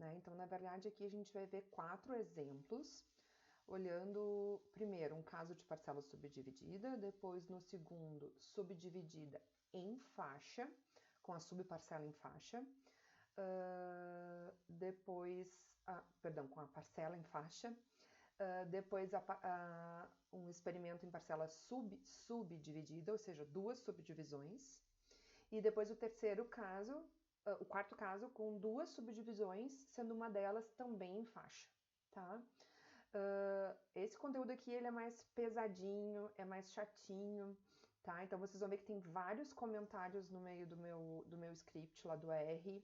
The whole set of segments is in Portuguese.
né? Então, na verdade, aqui a gente vai ver 4 exemplos, olhando primeiro um caso de parcela subdividida, depois no segundo, subdividida em faixa, com a subparcela em faixa, depois, com a parcela em faixa, depois um experimento em parcela subdividida, ou seja, 2 subdivisões, e depois o terceiro caso, o quarto caso, com 2 subdivisões, sendo uma delas também em faixa, tá? Esse conteúdo aqui ele é mais pesadinho, é mais chatinho, tá? Então vocês vão ver que tem vários comentários no meio do meu script lá do R.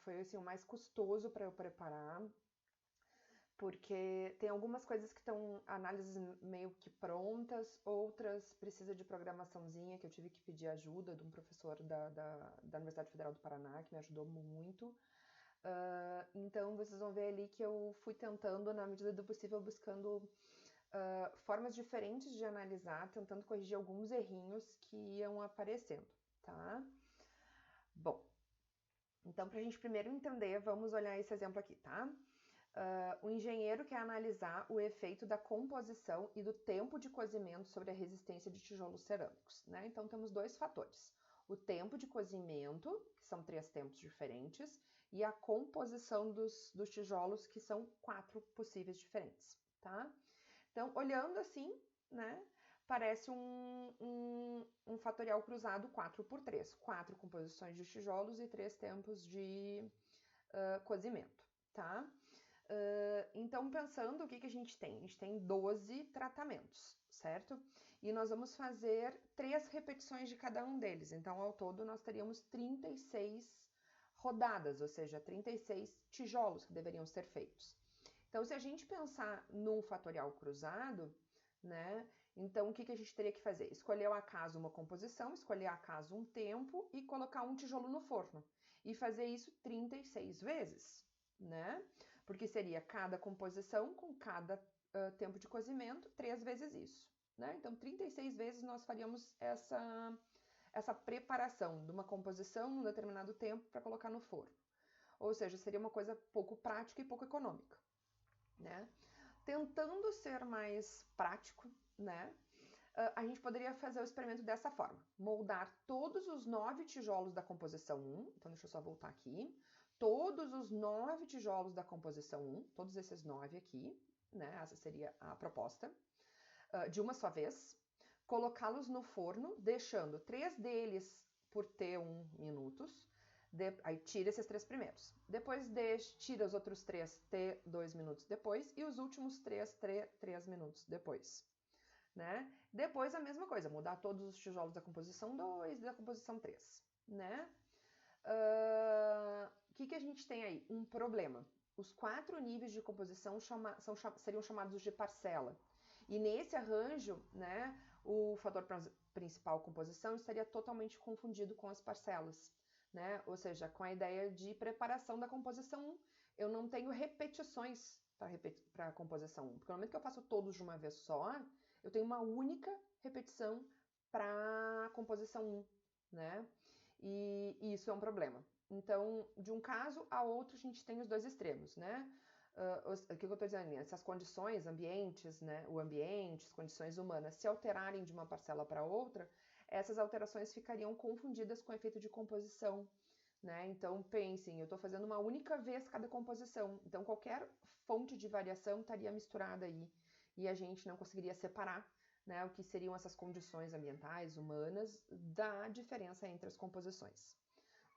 Foi assim, o mais custoso para eu preparar, porque tem algumas coisas que estão análises meio que prontas, outras precisa de programaçãozinha, que eu tive que pedir ajuda de um professor da Universidade Federal do Paraná, que me ajudou muito. Então vocês vão ver ali que eu fui tentando, na medida do possível, buscando formas diferentes de analisar, tentando corrigir alguns errinhos que iam aparecendo, tá? Bom, então para a gente primeiro entender, vamos olhar esse exemplo aqui, tá? O engenheiro quer analisar o efeito da composição e do tempo de cozimento sobre a resistência de tijolos cerâmicos, né? Então temos 2 fatores. O tempo de cozimento, que são 3 tempos diferentes, e a composição dos tijolos, que são 4 possíveis diferentes, tá? Então, olhando assim, né, parece um fatorial cruzado 4 por 3. 4 composições de tijolos e 3 tempos de cozimento, tá? Então, pensando, o que a gente tem? A gente tem 12 tratamentos, certo? E nós vamos fazer 3 repetições de cada um deles. Então, ao todo, nós teríamos 36 rodadas, ou seja, 36 tijolos que deveriam ser feitos. Então, se a gente pensar no fatorial cruzado, né? Então, o que a gente teria que fazer? Escolher ao acaso uma composição, escolher ao acaso um tempo e colocar um tijolo no forno. E fazer isso 36 vezes, né? Porque seria cada composição com cada tempo de cozimento, 3 vezes isso, né? Então, 36 vezes nós faríamos essa preparação de uma composição num determinado tempo para colocar no forno. Ou seja, seria uma coisa pouco prática e pouco econômica, né? Tentando ser mais prático, né? A gente poderia fazer o experimento dessa forma: moldar todos os 9 tijolos da composição 1, então deixa eu só voltar aqui, todos os 9 tijolos da composição 1, todos esses 9 aqui, né? Essa seria a proposta, de uma só vez, colocá-los no forno, deixando 3 deles por T1 minutos, aí tira esses 3 primeiros. Depois tira os outros 3 T2 minutos depois e os últimos 3 minutos depois. Né? Depois a mesma coisa, mudar todos os tijolos da composição 2 e da composição 3. Né? O que a gente tem aí? Um problema. Os 4 níveis de composição seriam chamados de parcela. E nesse arranjo, né, o fator principal composição estaria totalmente confundido com as parcelas, né? Ou seja, com a ideia de preparação da composição 1. Eu não tenho repetições para a composição 1, porque no momento que eu faço todos de uma vez só, eu tenho uma única repetição para a composição 1, né? E isso é um problema. Então, de um caso a outro, a gente tem os 2 extremos, né? O que eu estou dizendo? Essas condições, ambientes, né? O ambiente, as condições humanas, se alterarem de uma parcela para outra, essas alterações ficariam confundidas com o efeito de composição, né? Então, pensem, eu estou fazendo uma única vez cada composição, então qualquer fonte de variação estaria misturada aí, e a gente não conseguiria separar, né, o que seriam essas condições ambientais, humanas, da diferença entre as composições.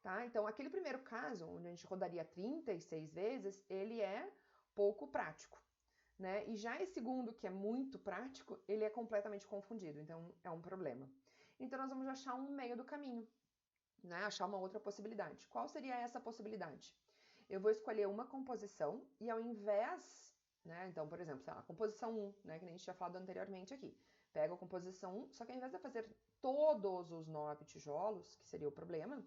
Tá? Então, aquele primeiro caso, onde a gente rodaria 36 vezes, ele é pouco prático. Né? E já esse segundo, que é muito prático, ele é completamente confundido, então é um problema. Então, nós vamos achar um meio do caminho, né? Achar uma outra possibilidade. Qual seria essa possibilidade? Eu vou escolher uma composição e ao invés, né? Então, por exemplo, sei lá, a composição 1, né? Que a gente tinha falado anteriormente aqui. Pega a composição 1, só que ao invés de fazer todos os 9 tijolos, que seria o problema,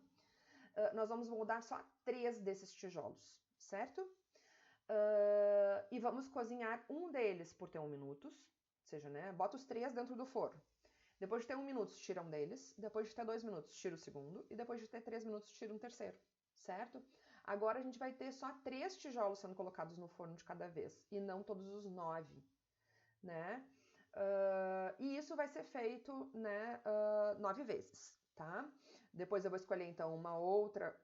nós vamos moldar só 3 desses tijolos, certo? E vamos cozinhar um deles por T1 minutos, ou seja, né? Bota os 3 dentro do forno. Depois de ter 1 minuto, tira um deles. Depois de ter 2 minutos, tira o segundo. E depois de ter 3 minutos, tira um terceiro, certo? Agora a gente vai ter só 3 tijolos sendo colocados no forno de cada vez, e não todos os 9, né? E isso vai ser feito, né, 9 vezes, tá? Depois eu vou escolher, então, uma outra,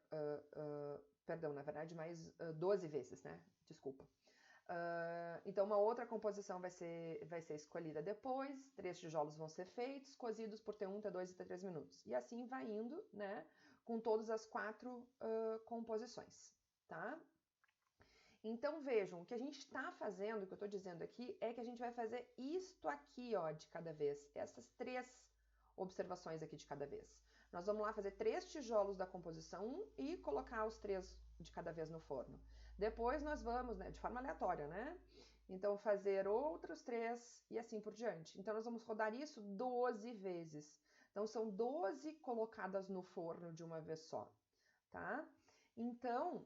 perdão, na verdade, mais 12 vezes, né? Desculpa. Então, uma outra composição vai ser escolhida depois, 3 tijolos vão ser feitos, cozidos por T1, T2 e T3 minutos. E assim vai indo, né, com todas as 4 composições, tá? Então, vejam, o que a gente está fazendo, o que eu estou dizendo aqui, é que a gente vai fazer isto aqui, ó, de cada vez. Essas 3 observações aqui de cada vez. Nós vamos lá fazer 3 tijolos da composição 1 e colocar os 3 de cada vez no forno. Depois nós vamos, né, de forma aleatória, né? Então, fazer outros 3 e assim por diante. Então, nós vamos rodar isso 12 vezes. Então, são 12 colocadas no forno de uma vez só, tá? Então,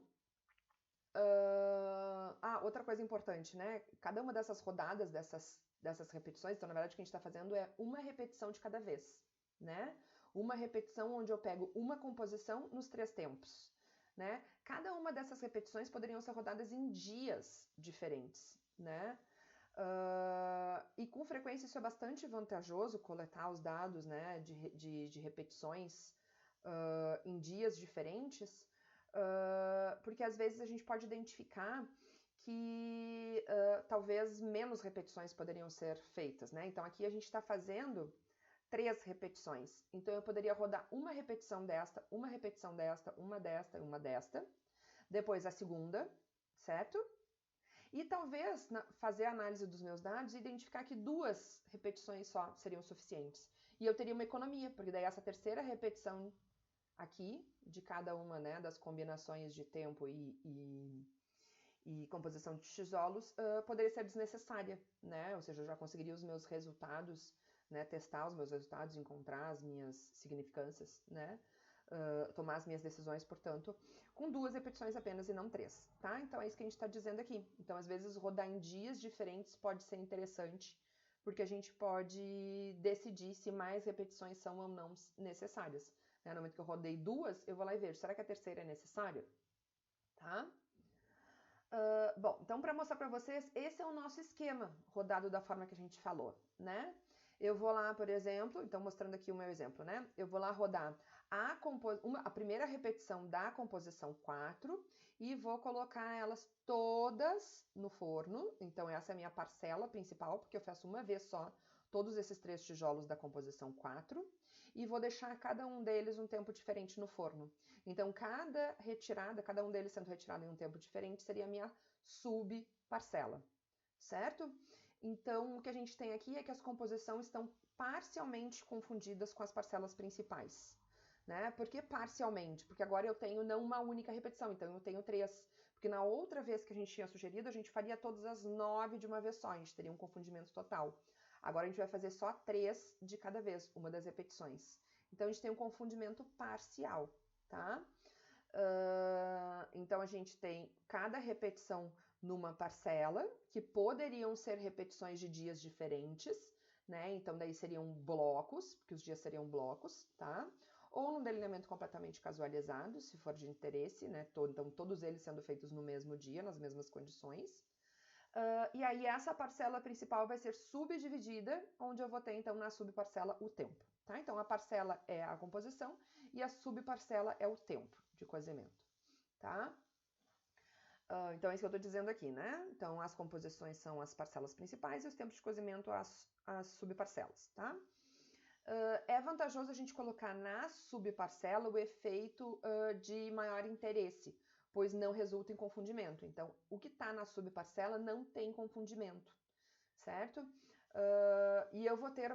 outra coisa importante, né? Cada uma dessas rodadas, dessas repetições, então, na verdade, o que a gente está fazendo é uma repetição de cada vez, né? Uma repetição onde eu pego uma composição nos 3 tempos, né? Cada uma dessas repetições poderiam ser rodadas em dias diferentes, né? E com frequência isso é bastante vantajoso, coletar os dados, né, de repetições em dias diferentes, porque às vezes a gente pode identificar que talvez menos repetições poderiam ser feitas, né? Então aqui a gente está fazendo 3 repetições. Então eu poderia rodar uma repetição desta, uma repetição desta, uma desta e uma desta. Depois a segunda, certo? E talvez fazer a análise dos meus dados e identificar que 2 repetições só seriam suficientes. E eu teria uma economia, porque daí essa terceira repetição aqui, de cada uma, né, das combinações de tempo e composição de tijolos, poderia ser desnecessária, né? Ou seja, eu já conseguiria os meus resultados, né, testar os meus resultados, encontrar as minhas significâncias, né? Tomar as minhas decisões, portanto, com 2 repetições apenas e não 3, tá? Então é isso que a gente está dizendo aqui. Então, às vezes, rodar em dias diferentes pode ser interessante, porque a gente pode decidir se mais repetições são ou não necessárias. No momento que eu rodei 2, eu vou lá e vejo, será que a terceira é necessária? Tá? Bom, então para mostrar para vocês, esse é o nosso esquema rodado da forma que a gente falou, né? Eu vou lá, por exemplo, então mostrando aqui o meu exemplo, né? Eu vou lá rodar a primeira repetição da composição 4 e vou colocar elas todas no forno. Então essa é a minha parcela principal, porque eu faço uma vez só todos esses 3 tijolos da composição 4 e vou deixar cada um deles um tempo diferente no forno. Então, cada um deles sendo retirado em um tempo diferente, seria a minha subparcela, certo? Então, o que a gente tem aqui é que as composições estão parcialmente confundidas com as parcelas principais, né? Por que parcialmente? Porque agora eu tenho não uma única repetição, então eu tenho 3. Porque na outra vez que a gente tinha sugerido, a gente faria todas as 9 de uma vez só, a gente teria um confundimento total. Agora a gente vai fazer só 3 de cada vez, uma das repetições. Então a gente tem um confundimento parcial, tá? Então a gente tem cada repetição numa parcela, que poderiam ser repetições de dias diferentes, né? Então daí seriam blocos, porque os dias seriam blocos, tá? Ou num delineamento completamente casualizado, se for de interesse, né? Então todos eles sendo feitos no mesmo dia, nas mesmas condições. E aí essa parcela principal vai ser subdividida, onde eu vou ter então na subparcela o tempo, tá? Então a parcela é a composição e a subparcela é o tempo de cozimento, tá? Então é isso que eu estou dizendo aqui, né? Então as composições são as parcelas principais e os tempos de cozimento as subparcelas, tá? É vantajoso a gente colocar na subparcela o efeito de maior interesse, pois não resulta em confundimento. Então, o que está na subparcela não tem confundimento, certo? E eu vou ter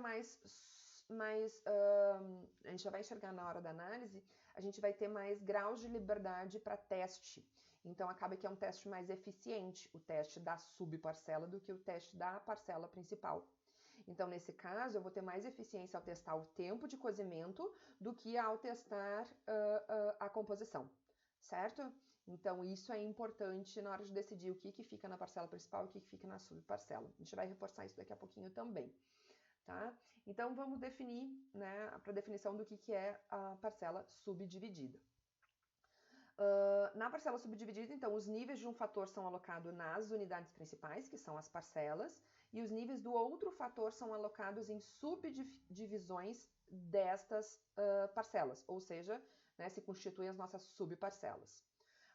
a gente já vai enxergar na hora da análise, a gente vai ter mais graus de liberdade para teste. Então, acaba que é um teste mais eficiente, o teste da subparcela, do que o teste da parcela principal. Então, nesse caso, eu vou ter mais eficiência ao testar o tempo de cozimento do que ao testar a composição, certo? Então, isso é importante na hora de decidir o que fica na parcela principal e o que fica na subparcela. A gente vai reforçar isso daqui a pouquinho também, tá? Então, vamos definir, né, para definição do que é a parcela subdividida. Na parcela subdividida, então, os níveis de um fator são alocados nas unidades principais, que são as parcelas, e os níveis do outro fator são alocados em subdivisões destas parcelas, ou seja, né, se constituem as nossas subparcelas.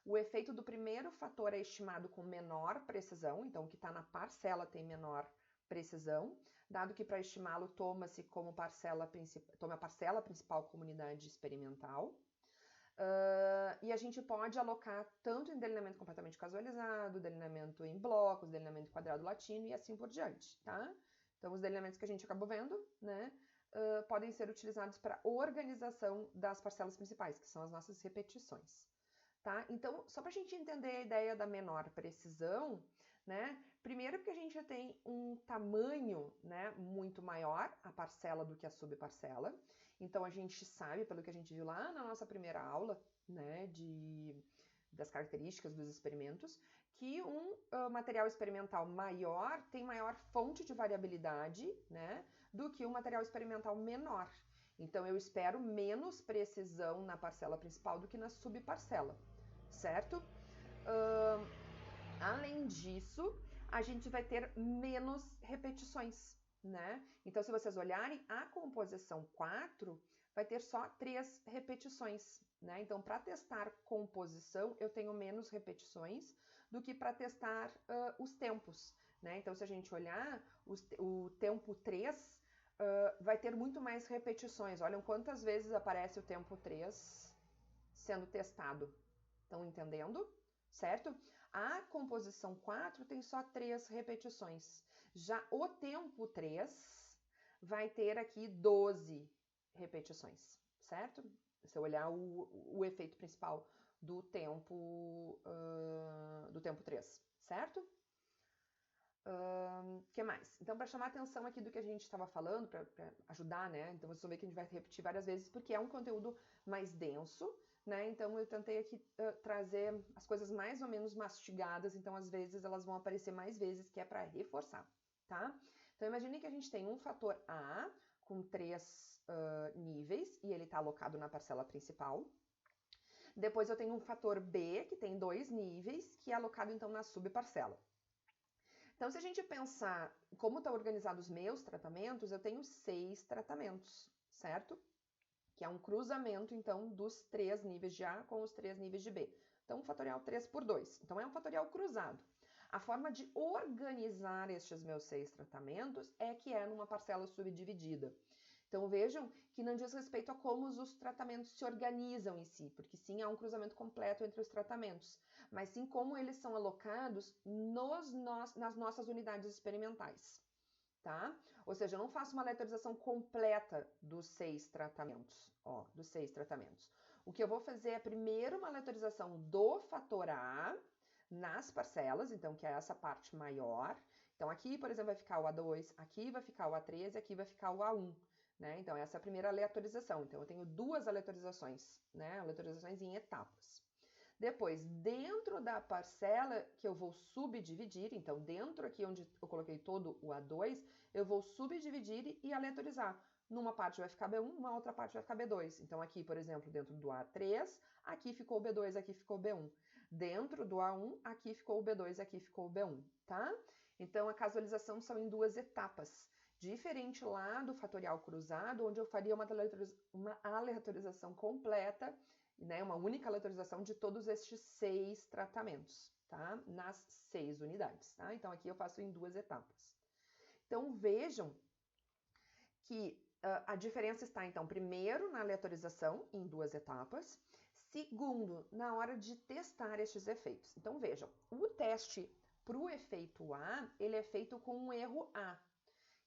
O efeito do primeiro fator é estimado com menor precisão, então o que está na parcela tem menor precisão, dado que para estimá-lo toma-se como toma a parcela principal como unidade experimental. E a gente pode alocar tanto em delineamento completamente casualizado, delineamento em blocos, delineamento quadrado latino e assim por diante, tá? Então, os delineamentos que a gente acabou vendo, né, podem ser utilizados para organização das parcelas principais, que são as nossas repetições. Tá? Então, só para a gente entender a ideia da menor precisão, né? Primeiro porque a gente tem um tamanho, né, muito maior, a parcela do que a subparcela. Então, a gente sabe, pelo que a gente viu lá na nossa primeira aula, né, das características dos experimentos, que um material experimental maior tem maior fonte de variabilidade, né, do que um material experimental menor. Então, eu espero menos precisão na parcela principal do que na subparcela, certo? Além disso, a gente vai ter menos repetições, né? Então, se vocês olharem, a composição 4 vai ter só 3 repetições, né? Então, para testar composição, eu tenho menos repetições do que para testar os tempos, né? Então, se a gente olhar, o tempo 3 vai ter muito mais repetições. Olhem quantas vezes aparece o tempo 3 sendo testado. Estão entendendo? Certo? A composição 4 tem só 3 repetições. Já o tempo 3 vai ter aqui 12 repetições, certo? Se eu olhar o efeito principal do tempo 3, certo? Que mais? Então, para chamar a atenção aqui do que a gente estava falando, para ajudar, né? Então, vocês vão ver que a gente vai repetir várias vezes, porque é um conteúdo mais denso, né? Então, eu tentei aqui trazer as coisas mais ou menos mastigadas, então, às vezes, elas vão aparecer mais vezes, que é para reforçar, tá? Então, imagine que a gente tem um fator A com 3 níveis, e ele está alocado na parcela principal. Depois, eu tenho um fator B, que tem 2 níveis, que é alocado, então, na subparcela. Então, se a gente pensar como estão organizados os meus tratamentos, eu tenho 6 tratamentos, certo? Que é um cruzamento, então, dos 3 níveis de A com os 3 níveis de B. Então, um fatorial 3 por 2. Então, é um fatorial cruzado. A forma de organizar estes meus 6 tratamentos é que é numa parcela subdividida. Então, vejam que não diz respeito a como os tratamentos se organizam em si, porque sim, há um cruzamento completo entre os tratamentos, mas sim como eles são alocados nas nossas unidades experimentais, tá? Ou seja, eu não faço uma aleatorização completa dos 6 tratamentos, O que eu vou fazer é primeiro uma aleatorização do fator A nas parcelas, então, que é essa parte maior. Então, aqui, por exemplo, vai ficar o A2, aqui vai ficar o A3 e aqui vai ficar o A1. Né? Então, essa é a primeira aleatorização. Então, eu tenho 2 aleatorizações, né? Aleatorizações em etapas. Depois, dentro da parcela que eu vou subdividir, então, dentro aqui onde eu coloquei todo o A2, eu vou subdividir e aleatorizar. Numa parte vai ficar B1, numa outra parte vai ficar B2. Então, aqui, por exemplo, dentro do A3, aqui ficou o B2, aqui ficou o B1. Dentro do A1, aqui ficou o B2, aqui ficou o B1, tá? Então, a casualização são em 2 etapas. Diferente lá do fatorial cruzado, onde eu faria uma aleatorização completa, né, uma única aleatorização de todos estes 6 tratamentos, tá? Nas 6 unidades, tá? Então, aqui eu faço em 2 etapas. Então, vejam que a diferença está, então, primeiro na aleatorização, em 2 etapas. Segundo, na hora de testar estes efeitos. Então, vejam, o teste para o efeito A, ele é feito com um erro A.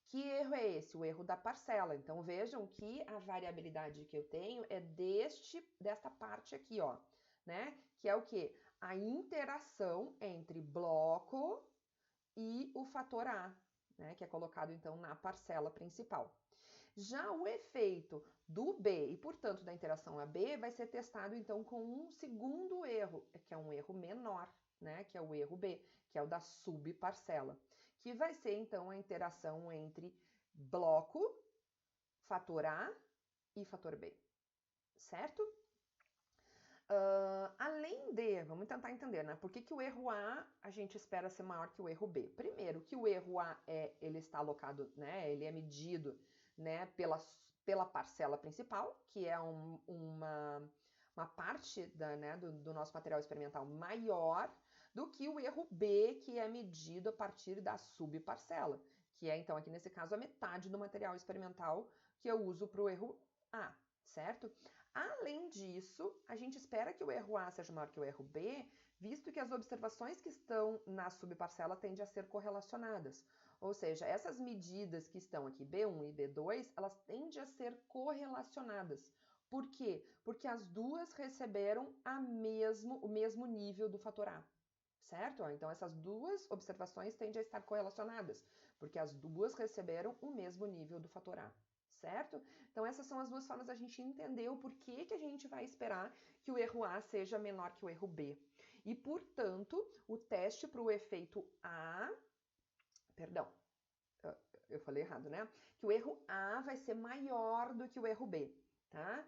Que erro é esse? O erro da parcela. Então, vejam que a variabilidade que eu tenho é desta parte aqui, ó, né? Que é o quê? A interação entre bloco e o fator A, né? Que é colocado, então, na parcela principal. Já o efeito do B e, portanto, da interação AB vai ser testado, então, com um segundo erro, que é um erro menor, né? Que é o erro B, que é o da subparcela, que vai ser, então, a interação entre bloco, fator A e fator B, certo? Além de, vamos tentar entender, né? Por que o erro A a gente espera ser maior que o erro B? Primeiro, que o erro A ele está alocado, né? Ele é medido, né? Pela parcela principal, que é uma parte né, do nosso material experimental maior do que o erro B, que é medido a partir da subparcela, que é, então, aqui nesse caso, a metade do material experimental que eu uso para o erro A, certo? Além disso, a gente espera que o erro A seja maior que o erro B, visto que as observações que estão na subparcela tendem a ser correlacionadas. Ou seja, essas medidas que estão aqui, B1 e B2, elas tendem a ser correlacionadas. Por quê? Porque as duas receberam o mesmo nível do fator A, certo? Então, essas duas observações tendem a estar correlacionadas, porque as duas receberam o mesmo nível do fator A, certo? Então, essas são as duas formas da gente entender o porquê que a gente vai esperar que o erro A seja menor que o erro B. E, portanto, o teste para o efeito A... Perdão, eu falei errado, né? Que o erro A vai ser maior do que o erro B, tá?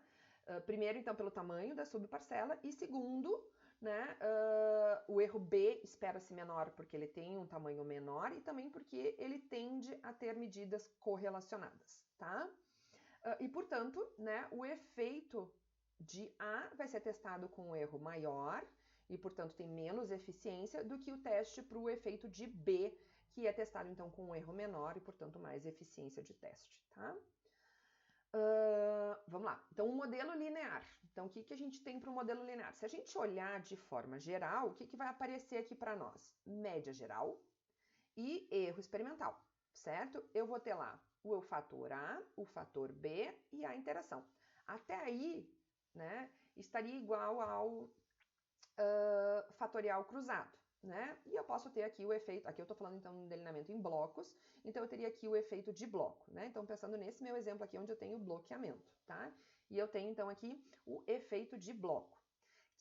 Primeiro, então, pelo tamanho da subparcela, e segundo, né, o erro B espera-se menor porque ele tem um tamanho menor e também porque ele tende a ter medidas correlacionadas, tá? E, portanto, né, o efeito de A vai ser testado com um erro maior e, portanto, tem menos eficiência do que o teste para o efeito de B, que é testado, então, com um erro menor e, portanto, mais eficiência de teste, tá? Vamos lá. Então, um modelo linear. Então, o que a gente tem para o modelo linear? Se a gente olhar de forma geral, o que vai aparecer aqui para nós? Média geral e erro experimental, certo? Eu vou ter lá o fator A, o fator B e a interação. Até aí, né, estaria igual ao fatorial cruzado, né? E eu posso ter aqui o efeito, aqui eu estou falando então de delineamento em blocos, então eu teria aqui o efeito de bloco, né? Então pensando nesse meu exemplo aqui onde eu tenho bloqueamento, tá? E eu tenho então aqui o efeito de bloco.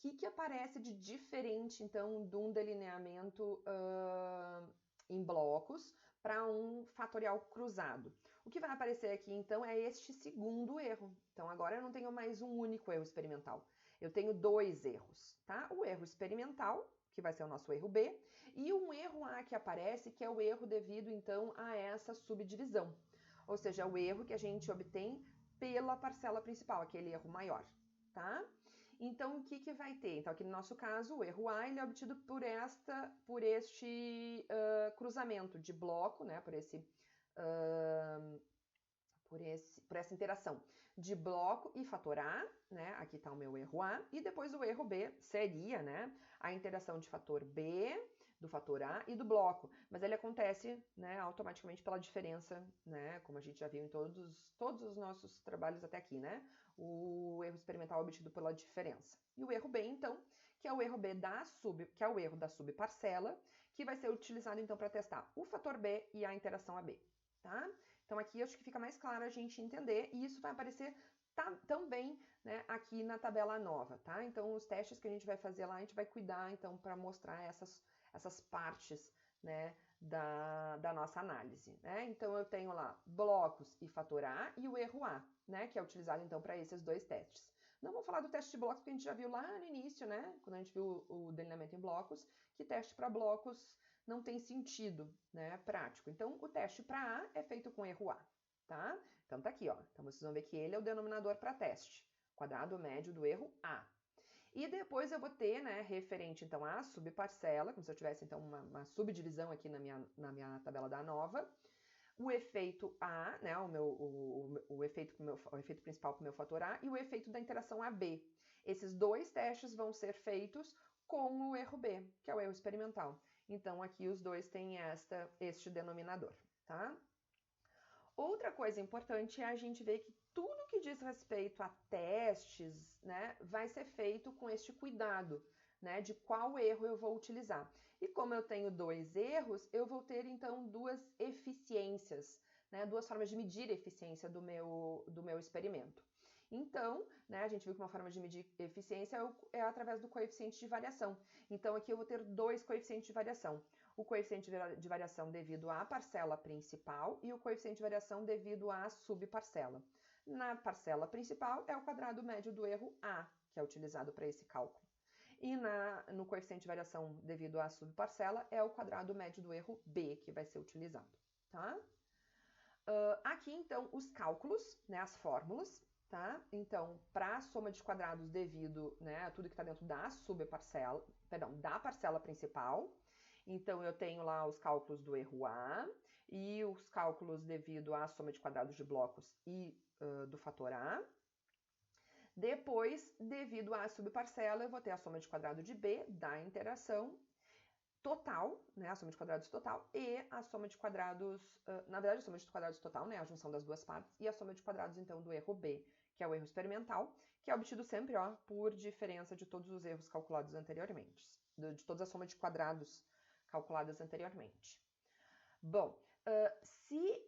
O que aparece de diferente então de um delineamento em blocos para um fatorial cruzado? O que vai aparecer aqui então é este segundo erro. Então agora eu não tenho mais um único erro experimental. Eu tenho dois erros, tá? O erro experimental, que vai ser o nosso erro B, e um erro A que aparece, que é o erro devido, então, a essa subdivisão. Ou seja, o erro que a gente obtém pela parcela principal, aquele erro maior, tá? Então, o que vai ter? Então, aqui no nosso caso, o erro A ele é obtido por este cruzamento de bloco, né? Por essa interação de bloco e fator A, né? Aqui está o meu erro A, e depois o erro B seria, né? A interação de fator B, do fator A e do bloco, mas ele acontece, né, automaticamente pela diferença, né? Como a gente já viu em todos os nossos trabalhos até aqui, né? O erro experimental obtido pela diferença. E o erro B, então, que é o erro B que é o erro da subparcela, que vai ser utilizado então para testar o fator B e a interação AB, tá? Então aqui acho que fica mais claro a gente entender, e isso vai aparecer também, né, aqui na tabela nova, tá? Então os testes que a gente vai fazer lá, a gente vai cuidar então para mostrar essas partes, né, da nossa análise, né? Então eu tenho lá blocos e fator A e o erro A, né, que é utilizado então para esses dois testes. Não vou falar do teste de blocos que a gente já viu lá no início, né, quando a gente viu o delineamento em blocos, que teste para blocos não tem sentido, né, prático. Então, o teste para A é feito com erro A, tá? Então, tá aqui, ó. Então, vocês vão ver que ele é o denominador para teste. Quadrado médio do erro A. E depois eu vou ter, né, referente, então, à subparcela, como se eu tivesse, então, uma subdivisão aqui na minha tabela da nova, o efeito A, né, o efeito principal para o meu fator A, e o efeito da interação AB. Esses dois testes vão ser feitos com o erro B, que é o erro experimental. Então, aqui os dois têm este denominador, tá? Outra coisa importante é a gente ver que tudo que diz respeito a testes, né, vai ser feito com este cuidado, né, de qual erro eu vou utilizar. E como eu tenho dois erros, eu vou ter, então, duas eficiências, né, duas formas de medir a eficiência do meu experimento. Então, né, a gente viu que uma forma de medir eficiência é através do coeficiente de variação. Então, aqui eu vou ter dois coeficientes de variação. O coeficiente de variação devido à parcela principal e o coeficiente de variação devido à subparcela. Na parcela principal é o quadrado médio do erro A, é utilizado para esse cálculo. E no coeficiente de variação devido à subparcela é o quadrado médio do erro B que vai ser utilizado, tá? Aqui, então, os cálculos, né, as fórmulas, tá? Então, para a soma de quadrados devido, né, a tudo que está dentro da subparcela, perdão, da parcela principal, então eu tenho lá os cálculos do erro A e os cálculos devido à soma de quadrados de blocos e do fator A. Depois, devido à subparcela, eu vou ter a soma de quadrado de B da interação total, né, a soma de quadrados total, e a soma de quadrados, na verdade a soma de quadrados total, né, a junção das duas partes, e a soma de quadrados, então, do erro B, que é o erro experimental, que é obtido sempre, ó, por diferença de todos os erros calculados anteriormente, de toda a soma de quadrados calculadas anteriormente. Bom, se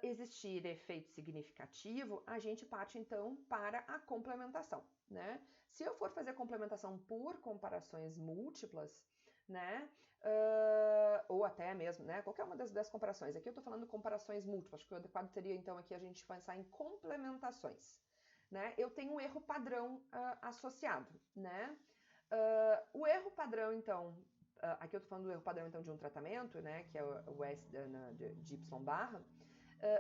existir efeito significativo, a gente parte, então, para a complementação, né? Se eu for fazer complementação por comparações múltiplas, né? Ou até mesmo, né? Qualquer uma das comparações. Aqui eu estou falando comparações múltiplas, acho que o adequado seria, então, aqui a gente pensar em complementações, né? Eu tenho um erro padrão associado, né? O erro padrão, então, aqui eu estou falando do erro padrão, então, de um tratamento, né? Que é o S de Y barra.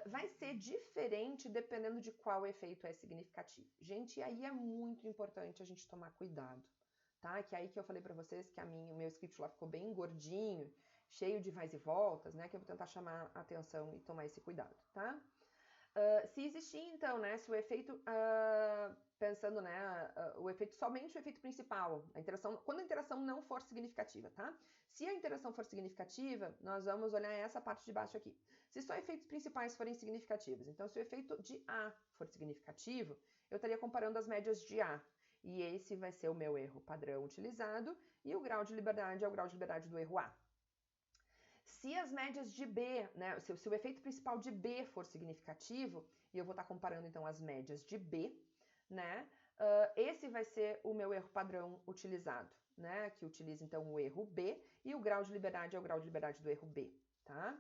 Vai ser diferente dependendo de qual efeito é significativo. Gente, aí é muito importante a gente tomar cuidado, tá? Que é aí que eu falei para vocês que o meu script lá ficou bem gordinho, cheio de vais e voltas, né? Que eu vou tentar chamar a atenção e tomar esse cuidado, tá? Se existir, então, né? Se o efeito, pensando, né? O efeito, somente o efeito principal, a interação, quando a interação não for significativa, tá? Se a interação for significativa, nós vamos olhar essa parte de baixo aqui. Se só efeitos principais forem significativos, então se o efeito de A for significativo, eu estaria comparando as médias de A. E esse vai ser o meu erro padrão utilizado, e o grau de liberdade é o grau de liberdade do erro A. Se as médias de B, né, se o efeito principal de B for significativo, e eu vou estar comparando então as médias de B, né, esse vai ser o meu erro padrão utilizado, né, que utiliza então o erro B, e o grau de liberdade é o grau de liberdade do erro B, tá?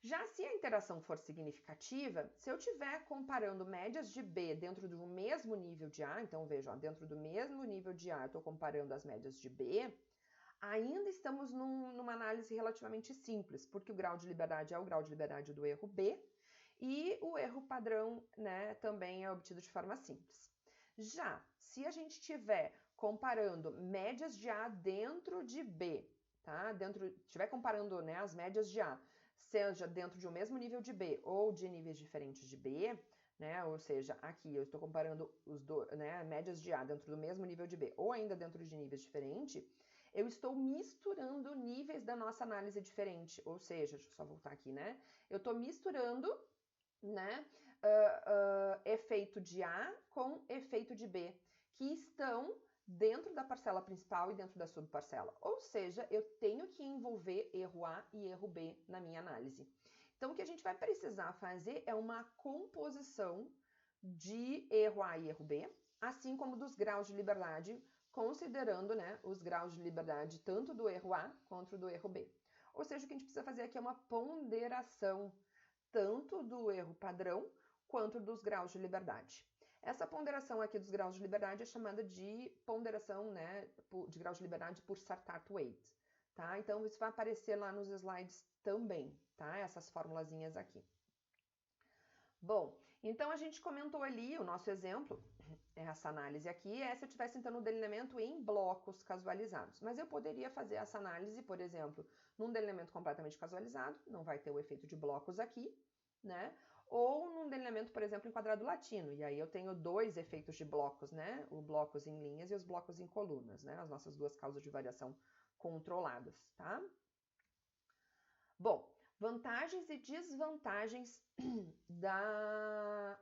Já se a interação for significativa, se eu estiver comparando médias de B dentro do mesmo nível de A, então veja, ó, dentro do mesmo nível de A eu estou comparando as médias de B, ainda estamos numa análise relativamente simples, porque o grau de liberdade é o grau de liberdade do erro B, e o erro padrão, né, também é obtido de forma simples. Já se a gente estiver comparando médias de A dentro de B, tá? Estiver comparando, né, as médias de A, seja dentro de um mesmo nível de B ou de níveis diferentes de B, né? Ou seja, aqui eu estou comparando né, médias de A dentro do mesmo nível de B ou ainda dentro de níveis diferentes, eu estou misturando níveis da nossa análise diferente. Ou seja, deixa eu só voltar aqui, né? Eu estou misturando, né, efeito de A com efeito de B, que estão dentro da parcela principal e dentro da subparcela. Ou seja, eu tenho que envolver erro A e erro B na minha análise. Então, o que a gente vai precisar fazer é uma composição de erro A e erro B, assim como dos graus de liberdade, considerando, né, os graus de liberdade tanto do erro A quanto do erro B. Ou seja, o que a gente precisa fazer aqui é uma ponderação tanto do erro padrão quanto dos graus de liberdade. Essa ponderação aqui dos graus de liberdade é chamada de ponderação, né, de graus de liberdade por Sartat weight, tá? Então, isso vai aparecer lá nos slides também, tá? Essas formulazinhas aqui. Bom, então a gente comentou ali o nosso exemplo, essa análise aqui, é se eu estivesse então no delineamento em blocos casualizados. Mas eu poderia fazer essa análise, por exemplo, num delineamento completamente casualizado, não vai ter o efeito de blocos aqui, né? Ou num delineamento, por exemplo, em quadrado latino, e aí eu tenho dois efeitos de blocos, né? Os blocos em linhas e os blocos em colunas, né? As nossas duas causas de variação controladas, tá? Bom, vantagens e desvantagens da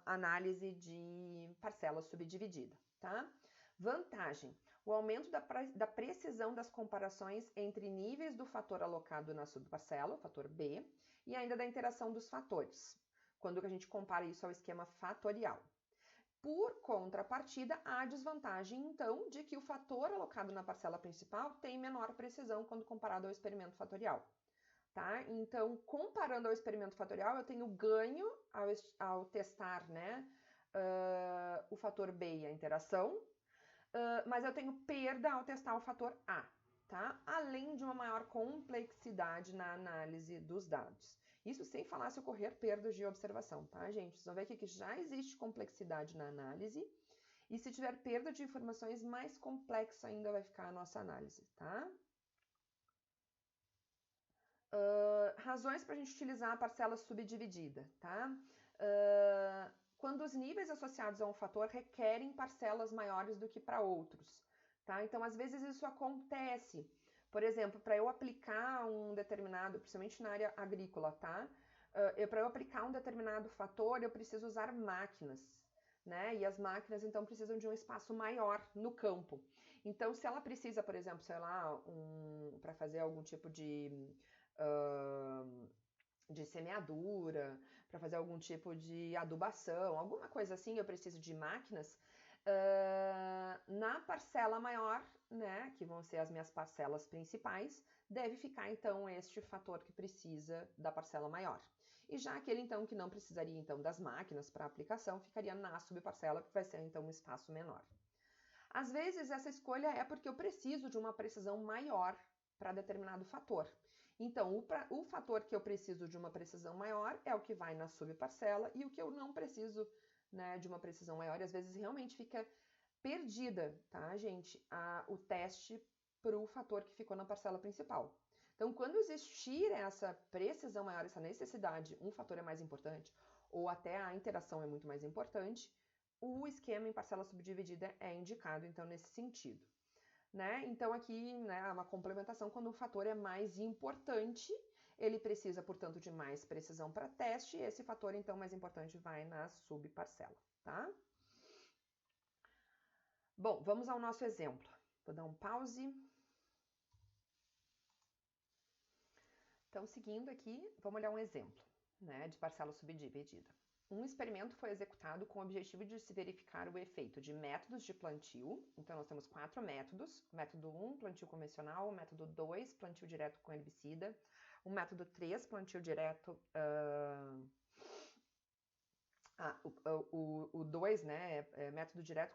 análise de parcela subdividida, tá? Vantagem, o aumento da precisão das comparações entre níveis do fator alocado na subparcela, o fator B, e ainda da interação dos fatores, quando a gente compara isso ao esquema fatorial. Por contrapartida, há a desvantagem, então, de que o fator alocado na parcela principal tem menor precisão quando comparado ao experimento fatorial. Tá? Então, comparando ao experimento fatorial, eu tenho ganho ao testar, né, o fator B e a interação, mas eu tenho perda ao testar o fator A, tá? Além de uma maior complexidade na análise dos dados. Isso sem falar se ocorrer perdas de observação, tá, gente? Vocês vão ver aqui que já existe complexidade na análise, e se tiver perda de informações, mais complexa ainda vai ficar a nossa análise, tá? Razões para a gente utilizar a parcela subdividida, tá? Quando os níveis associados a um fator requerem parcelas maiores do que para outros, tá? Então, às vezes isso acontece. Por exemplo, para eu aplicar um determinado, principalmente na área agrícola, tá? Para eu aplicar um determinado fator, eu preciso usar máquinas, né? E as máquinas, então, precisam de um espaço maior no campo. Então, se ela precisa, por exemplo, sei lá, para fazer algum tipo de semeadura, para fazer algum tipo de adubação, alguma coisa assim, eu preciso de máquinas. Na parcela maior, né, que vão ser as minhas parcelas principais, deve ficar então este fator que precisa da parcela maior. E já aquele então que não precisaria então das máquinas para aplicação, ficaria na subparcela, que vai ser então um espaço menor. Às vezes essa escolha é porque eu preciso de uma precisão maior para determinado fator. Então, o fator que eu preciso de uma precisão maior é o que vai na subparcela, e o que eu não preciso, né, de uma precisão maior, e às vezes realmente fica perdida, tá, gente, o teste para o fator que ficou na parcela principal. Então, quando existir essa precisão maior, essa necessidade, um fator é mais importante, ou até a interação é muito mais importante, o esquema em parcela subdividida é indicado, então, nesse sentido. Né? Então, aqui, né, uma complementação, quando o fator é mais importante, ele precisa, portanto, de mais precisão para teste, e esse fator, então, mais importante vai na subparcela, tá? Bom, vamos ao nosso exemplo. Vou dar um pause. Então, seguindo aqui, vamos olhar um exemplo, né, de parcela subdividida. Um experimento foi executado com o objetivo de se verificar o efeito de métodos de plantio. Então, nós temos 4 métodos. O método 1, plantio convencional. O método 2, plantio direto com herbicida. O método 3, plantio direto... o 2, né, é método direto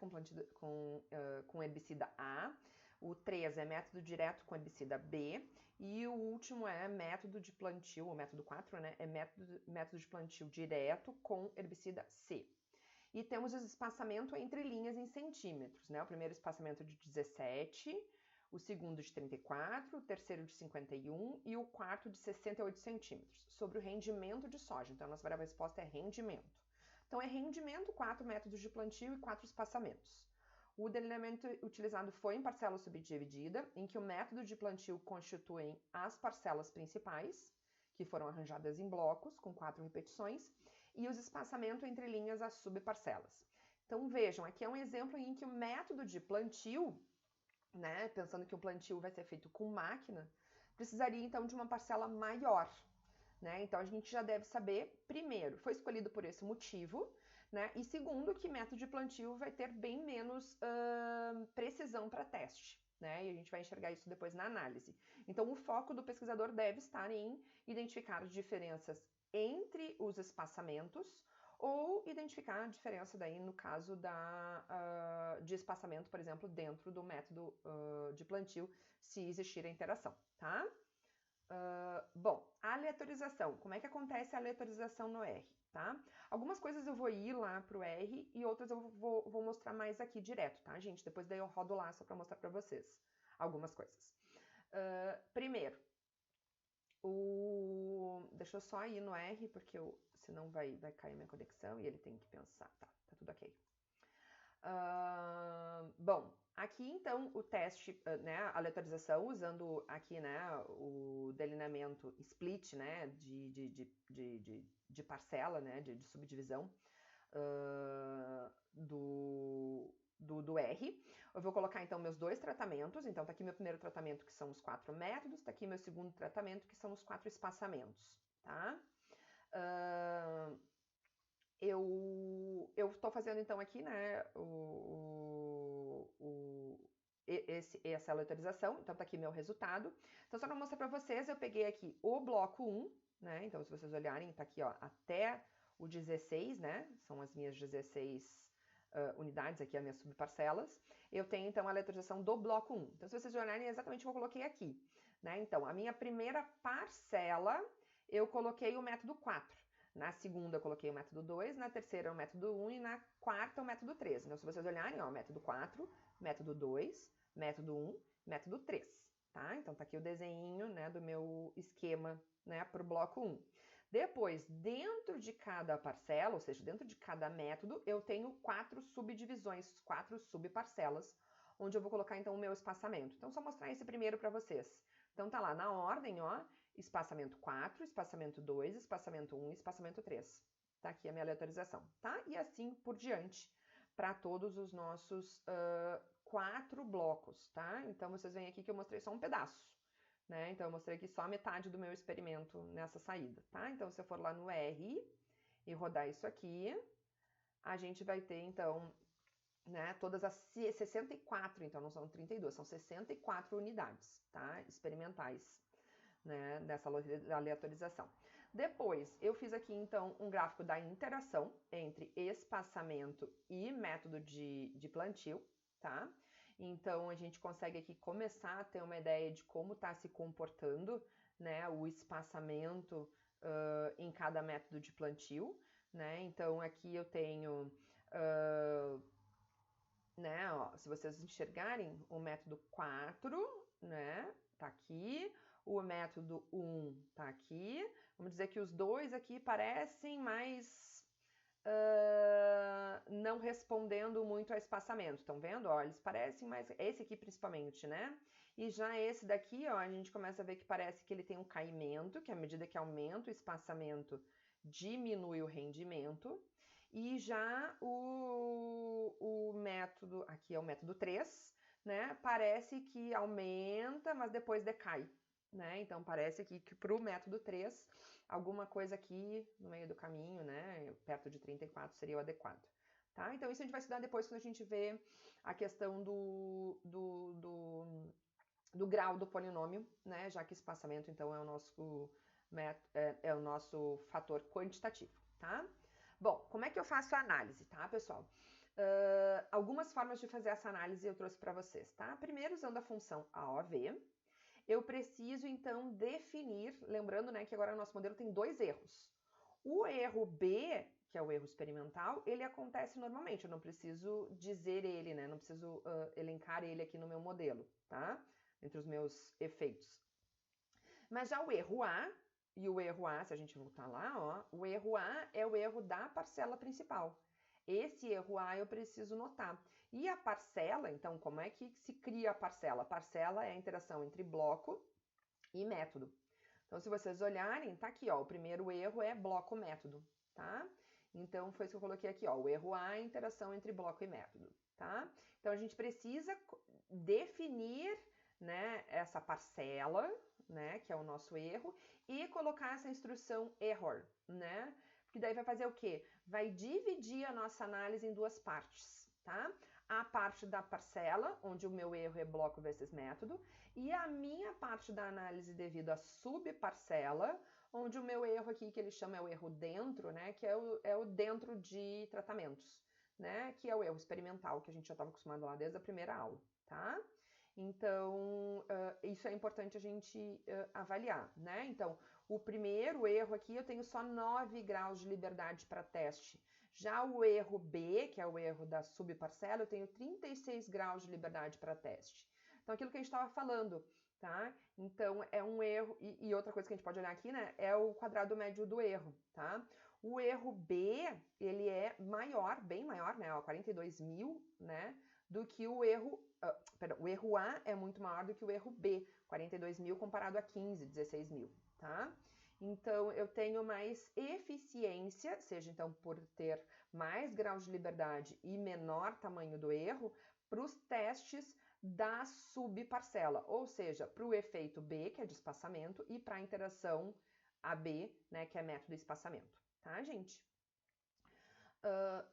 com herbicida A. O 3 é método direto com herbicida B. E o último é método de plantio, o método 4, né, é método de plantio direto com herbicida C. E temos o espaçamento entre linhas em centímetros, né? O primeiro espaçamento de 17, o segundo de 34, o terceiro de 51 e o quarto de 68 centímetros, sobre o rendimento de soja. Então, a nossa variável resposta é rendimento. Então, é rendimento, 4 métodos de plantio e 4 espaçamentos. O delineamento utilizado foi em parcela subdividida, em que o método de plantio constitui as parcelas principais, que foram arranjadas em blocos, com 4 repetições, e os espaçamentos entre linhas as subparcelas. Então, vejam, aqui é um exemplo em que o método de plantio, né, pensando que o plantio vai ser feito com máquina, precisaria, então, de uma parcela maior, né? Então, a gente já deve saber, primeiro, foi escolhido por esse motivo, né? E segundo, que método de plantio vai ter bem menos precisão para teste, né? E a gente vai enxergar isso depois na análise. Então, o foco do pesquisador deve estar em identificar diferenças entre os espaçamentos ou identificar a diferença daí no caso de espaçamento, por exemplo, dentro do método de plantio, se existir a interação, tá? Bom, a aleatorização. Como é que acontece a aleatorização no R, tá? Algumas coisas eu vou ir lá pro R e outras eu vou mostrar mais aqui direto, tá, gente? Depois daí eu rodo lá só para mostrar para vocês algumas coisas. Primeiro, deixa eu só ir no R, porque senão vai cair minha conexão e ele tem que pensar. Tá tudo ok. Bom, aqui então o teste, né, a aleatorização, usando aqui, né, o delineamento split, né, de parcela, né, de subdivisão do R. Eu vou colocar então meus 2 tratamentos, então tá aqui meu primeiro tratamento, que são os 4 métodos, tá aqui meu segundo tratamento, que são os 4 espaçamentos, tá? Eu estou fazendo então aqui, né, essa aleatorização, então tá aqui meu resultado. Então, só para mostrar para vocês, eu peguei aqui o bloco 1, né, então se vocês olharem, tá aqui, ó, até o 16, né? São as minhas 16 unidades, aqui as minhas subparcelas. Eu tenho, então, a aleatorização do bloco 1. Então, se vocês olharem, é exatamente o que eu coloquei aqui, né? Então, a minha primeira parcela, eu coloquei o método 4. Na segunda, eu coloquei o método 2. Na terceira, o método 1. E na quarta, o método 3. Então, se vocês olharem, ó, método 4, método 2, método 1, método 3, tá? Então, tá aqui o desenho, né, do meu esquema, né, para o bloco 1. Depois, dentro de cada parcela, ou seja, dentro de cada método, eu tenho 4 subdivisões, 4 subparcelas, onde eu vou colocar, então, o meu espaçamento. Então, só mostrar esse primeiro para vocês. Então, tá lá na ordem, ó, espaçamento 4, espaçamento 2, espaçamento 1, espaçamento 3. Tá aqui a minha aleatorização, tá? E assim por diante, para todos os nossos 4 blocos, tá? Então, vocês veem aqui que eu mostrei só um pedaço, né? Então, eu mostrei aqui só a metade do meu experimento nessa saída, tá? Então, se eu for lá no R e rodar isso aqui, a gente vai ter, então, né, todas as 64, então não são 32, são 64 unidades, tá? Experimentais, né, dessa aleatorização. Depois, eu fiz aqui, então, um gráfico da interação entre espaçamento e método de plantio, tá? Então, a gente consegue aqui começar a ter uma ideia de como está se comportando, né, o espaçamento em cada método de plantio, né? Então, aqui eu tenho, né, ó, se vocês enxergarem, o método 4, né, tá aqui, o método 1 tá aqui. Vamos dizer que os dois aqui parecem mais não respondendo muito a espaçamento. Estão vendo? Ó, eles parecem mais... Esse aqui principalmente, né? E já esse daqui, ó, a gente começa a ver que parece que ele tem um caimento, que à medida que aumenta o espaçamento, diminui o rendimento. E já o método, aqui é o método 3, né? Parece que aumenta, mas depois decai, né? Então, parece aqui que para o método 3, alguma coisa aqui no meio do caminho, né? Perto de 34 seria o adequado, tá? Então, isso a gente vai estudar depois quando a gente vê a questão do grau do polinômio, né? Já que espaçamento, então, é o nosso fator quantitativo, tá? Bom, como é que eu faço a análise, tá, pessoal? Algumas formas de fazer essa análise eu trouxe para vocês, tá? Primeiro, usando a função AOV, eu preciso, então, definir, lembrando, né, que agora o nosso modelo tem 2 erros. O erro B, que é o erro experimental, ele acontece normalmente, eu não preciso dizer ele, né, não preciso elencar ele aqui no meu modelo, tá? Entre os meus efeitos. Mas já o erro A, e o erro A, se a gente voltar lá, ó, o erro A é o erro da parcela principal. Esse erro A eu preciso notar. E a parcela, então, como é que se cria a parcela? A parcela é a interação entre bloco e método. Então, se vocês olharem, tá aqui, ó, o primeiro erro é bloco-método, tá? Então, foi isso que eu coloquei aqui, ó, o erro A é a interação entre bloco e método, tá? Então, a gente precisa definir, né, essa parcela, né, que é o nosso erro, e colocar essa instrução error, né? Porque daí vai fazer o quê? Vai dividir a nossa análise em 2 partes, tá? A parte da parcela, onde o meu erro é bloco versus método, e a minha parte da análise devido à subparcela, onde o meu erro aqui, que ele chama é o erro dentro, né, que é o dentro de tratamentos, né, que é o erro experimental, que a gente já estava acostumado lá desde a primeira aula, tá? Então, isso é importante a gente avaliar, né? Então, o primeiro erro aqui, eu tenho só 9 graus de liberdade para teste. Já o erro B, que é o erro da subparcela, eu tenho 36 graus de liberdade para teste. Então, aquilo que a gente estava falando, tá? Então, é um erro... E outra coisa que a gente pode olhar aqui, né? É o quadrado médio do erro, tá? O erro B, ele é maior, bem maior, né? Ó, 42.000, né? Do que o erro... perdão, o erro A é muito maior do que o erro B, 42.000 comparado a 15, 16.000, tá? Então, eu tenho mais eficiência, seja então por ter mais graus de liberdade e menor tamanho do erro, para os testes da subparcela, ou seja, para o efeito B, que é de espaçamento, e para a interação AB, né, que é método de espaçamento, tá, gente?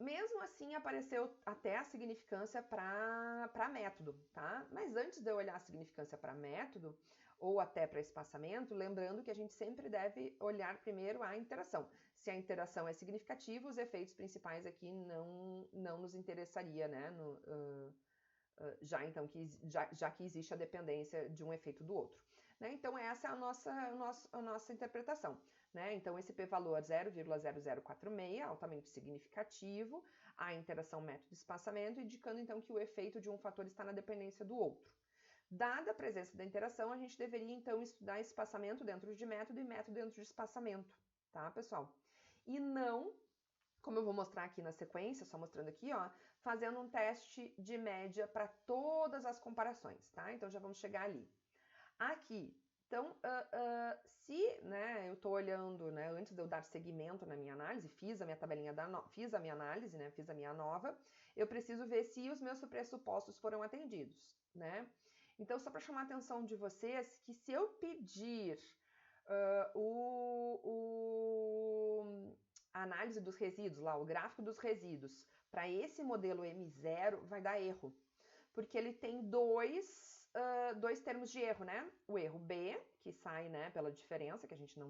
Mesmo assim, apareceu até a significância para método, tá? Mas antes de eu olhar a significância para método, ou até para espaçamento, lembrando que a gente sempre deve olhar primeiro a interação. Se a interação é significativa, os efeitos principais aqui não nos interessaria, né? Já que existe a dependência de um efeito do outro. Né? Então, essa é a nossa interpretação. Né? Então, esse p-valor 0,0046, altamente significativo, a interação método-espaçamento, indicando então que o efeito de um fator está na dependência do outro. Dada a presença da interação, a gente deveria então estudar espaçamento dentro de método e método dentro de espaçamento, tá, pessoal? E não, como eu vou mostrar aqui na sequência, só mostrando aqui, ó, fazendo um teste de média para todas as comparações, tá? Então já vamos chegar ali. Aqui, então, se né, eu estou olhando, né, antes de eu dar seguimento na minha análise, fiz a minha tabelinha fiz a minha análise, né, fiz a minha nova, eu preciso ver se os meus pressupostos foram atendidos, né? Então, só para chamar a atenção de vocês, que se eu pedir a análise dos resíduos, lá, o gráfico dos resíduos, para esse modelo M0, vai dar erro, porque ele tem dois termos de erro, né? O erro B, que sai, né, pela diferença, que a gente não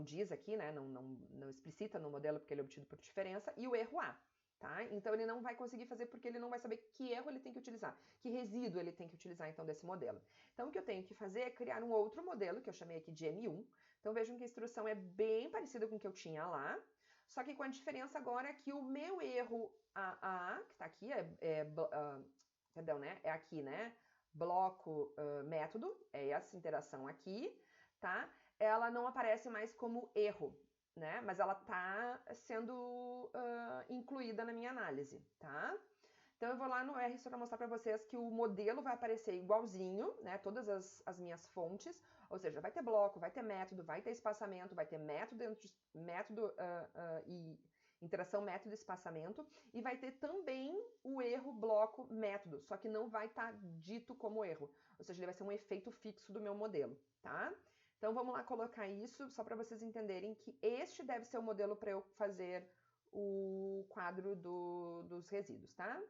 diz aqui, né? Não explicita no modelo porque ele é obtido por diferença, e o erro A. Tá? Então ele não vai conseguir fazer porque ele não vai saber que erro ele tem que utilizar, que resíduo ele tem que utilizar então desse modelo. Então o que eu tenho que fazer é criar um outro modelo, que eu chamei aqui de M1. Então vejam que a instrução é bem parecida com o que eu tinha lá, só que com a diferença agora que o meu erro AA, que está aqui, perdão, né? É aqui, né? Bloco método, é essa interação aqui, tá? Ela não aparece mais como erro, né? Mas ela está sendo incluída na minha análise, tá? Então eu vou lá no R só para mostrar para vocês que o modelo vai aparecer igualzinho, né? Todas as minhas fontes, ou seja, vai ter bloco, vai ter método, vai ter espaçamento, vai ter método e interação método e espaçamento, e vai ter também o erro bloco método, só que não vai estar dito como erro, ou seja, ele vai ser um efeito fixo do meu modelo, tá? Então vamos lá colocar isso, só para vocês entenderem que este deve ser o modelo para eu fazer o quadro dos resíduos, tá?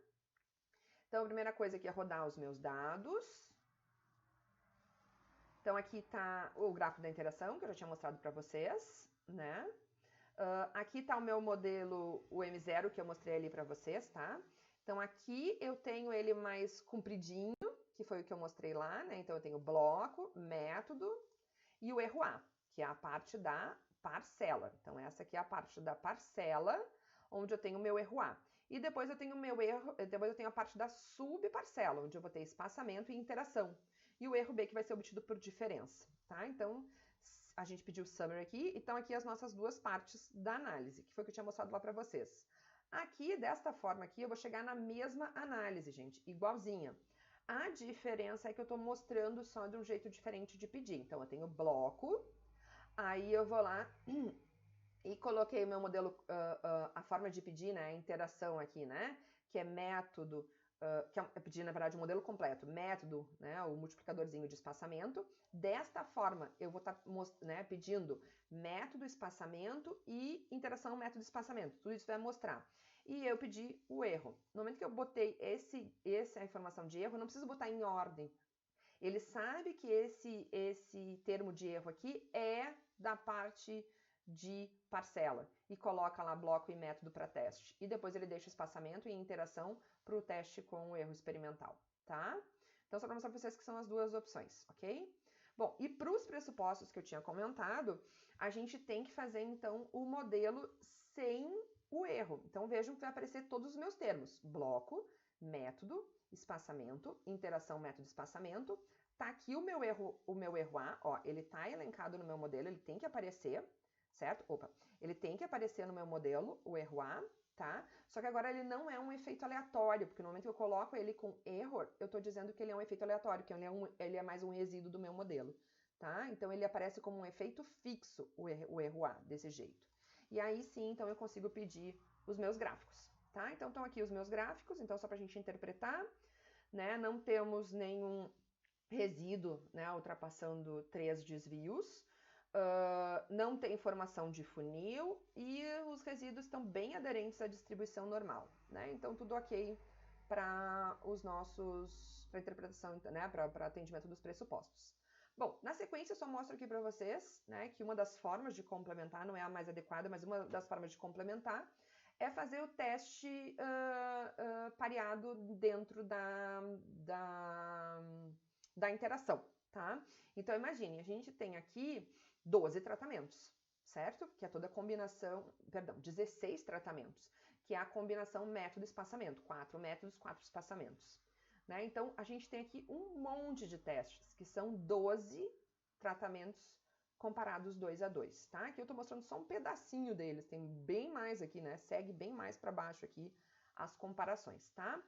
Então a primeira coisa aqui é rodar os meus dados. Então aqui está o gráfico da interação, que eu já tinha mostrado para vocês, né? Aqui está o meu modelo, o M0, que eu mostrei ali para vocês, tá? Então aqui eu tenho ele mais compridinho, que foi o que eu mostrei lá, né? Então eu tenho bloco, método e o erro A, que é a parte da parcela. Então essa aqui é a parte da parcela, onde eu tenho o meu erro A. E depois eu tenho depois eu tenho a parte da subparcela, onde eu vou ter espaçamento e interação. E o erro B, que vai ser obtido por diferença, tá? Então, a gente pediu o summary aqui, então aqui as nossas duas partes da análise, que foi o que eu tinha mostrado lá para vocês. Aqui, desta forma aqui, eu vou chegar na mesma análise, gente, igualzinha. A diferença é que eu estou mostrando só de um jeito diferente de pedir. Então, eu tenho bloco, aí eu vou lá e coloquei o meu modelo, a forma de pedir, né, a interação aqui, né, que é método, que é pedir, na verdade, um modelo completo, método, né, o multiplicadorzinho de espaçamento. Desta forma, eu vou estar né, pedindo método, espaçamento e interação, método, espaçamento. Tudo isso vai mostrar. E eu pedi o erro. No momento que eu botei essa informação de erro, eu não preciso botar em ordem. Ele sabe que esse termo de erro aqui é da parte de parcela e coloca lá bloco e método para teste. E depois ele deixa espaçamento e interação para o teste com o erro experimental, tá? Então, só para mostrar para vocês que são as duas opções, ok? Bom, e para os pressupostos que eu tinha comentado, a gente tem que fazer, então, o modelo sem o erro. Então, vejam que vai aparecer todos os meus termos. Bloco, método, espaçamento, interação, método, espaçamento. Tá aqui o meu erro A, ó, ele tá elencado no meu modelo, ele tem que aparecer, certo? Opa, ele tem que aparecer no meu modelo, o erro A, tá? Só que agora ele não é um efeito aleatório, porque no momento que eu coloco ele com error, eu tô dizendo que ele é um efeito aleatório, que ele é mais um resíduo do meu modelo, tá? Então ele aparece como um efeito fixo, o erro A, desse jeito. E aí sim, então eu consigo pedir os meus gráficos, tá? Então estão aqui os meus gráficos, então só pra gente interpretar, né? Não temos nenhum resíduo, né, ultrapassando 3 desvios. não tem formação de funil e os resíduos estão bem aderentes à distribuição normal, né? Então, tudo ok para os nossos, para interpretação, né? Para atendimento dos pressupostos. Bom, na sequência eu só mostro aqui para vocês, né, que uma das formas de complementar, não é a mais adequada, mas uma das formas de complementar é fazer o teste pareado dentro da interação, tá? Então, imagine, a gente tem aqui 12 tratamentos, certo? Que é toda a combinação, perdão, 16 tratamentos, que é a combinação método-espaçamento, 4 métodos, 4 espaçamentos. Né? Então, a gente tem aqui um monte de testes, que são 12 tratamentos comparados 2 a 2, tá? Aqui eu tô mostrando só um pedacinho deles, tem bem mais aqui, né? Segue bem mais para baixo aqui as comparações, tá?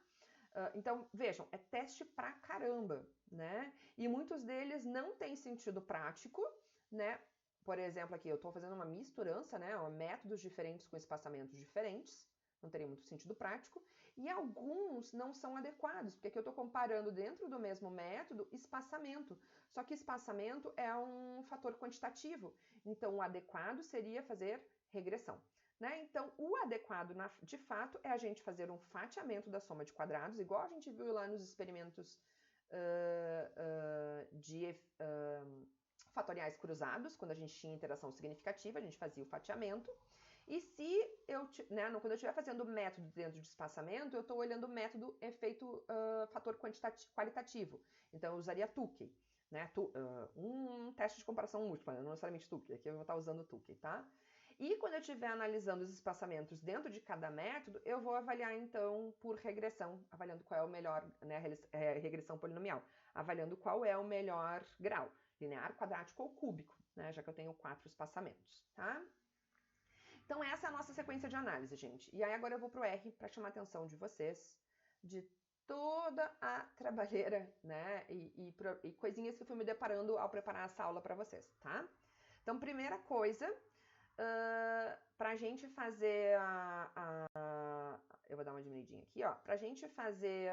Então, vejam, é teste pra caramba, né? E muitos deles não têm sentido prático, né? Por exemplo, aqui eu estou fazendo uma misturança, né? Métodos diferentes com espaçamentos diferentes, não teria muito sentido prático. E alguns não são adequados, porque aqui eu estou comparando dentro do mesmo método espaçamento. Só que espaçamento é um fator quantitativo. Então, o adequado seria fazer regressão. Né? Então, o adequado, de fato, é a gente fazer um fatiamento da soma de quadrados, igual a gente viu lá nos experimentos de fatoriais cruzados, quando a gente tinha interação significativa, a gente fazia o fatiamento. E se eu, né, quando eu estiver fazendo o método dentro de espaçamento, eu estou olhando o método efeito fator qualitativo. Então, eu usaria Tukey. Né? Um teste de comparação múltipla, não necessariamente Tukey, aqui eu vou estar usando Tukey, tá? E quando eu estiver analisando os espaçamentos dentro de cada método, eu vou avaliar, então, por regressão, avaliando qual é o melhor, né, regressão polinomial, avaliando qual é o melhor grau, linear, quadrático ou cúbico, né, já que eu tenho 4 espaçamentos, tá? Então, essa é a nossa sequência de análise, gente. E aí, agora eu vou pro R para chamar a atenção de vocês, de toda a trabalheira, né, e coisinhas que eu fui me deparando ao preparar essa aula para vocês, tá? Então, primeira coisa, para a gente fazer eu vou dar uma diminuidinha aqui, ó. Para a gente fazer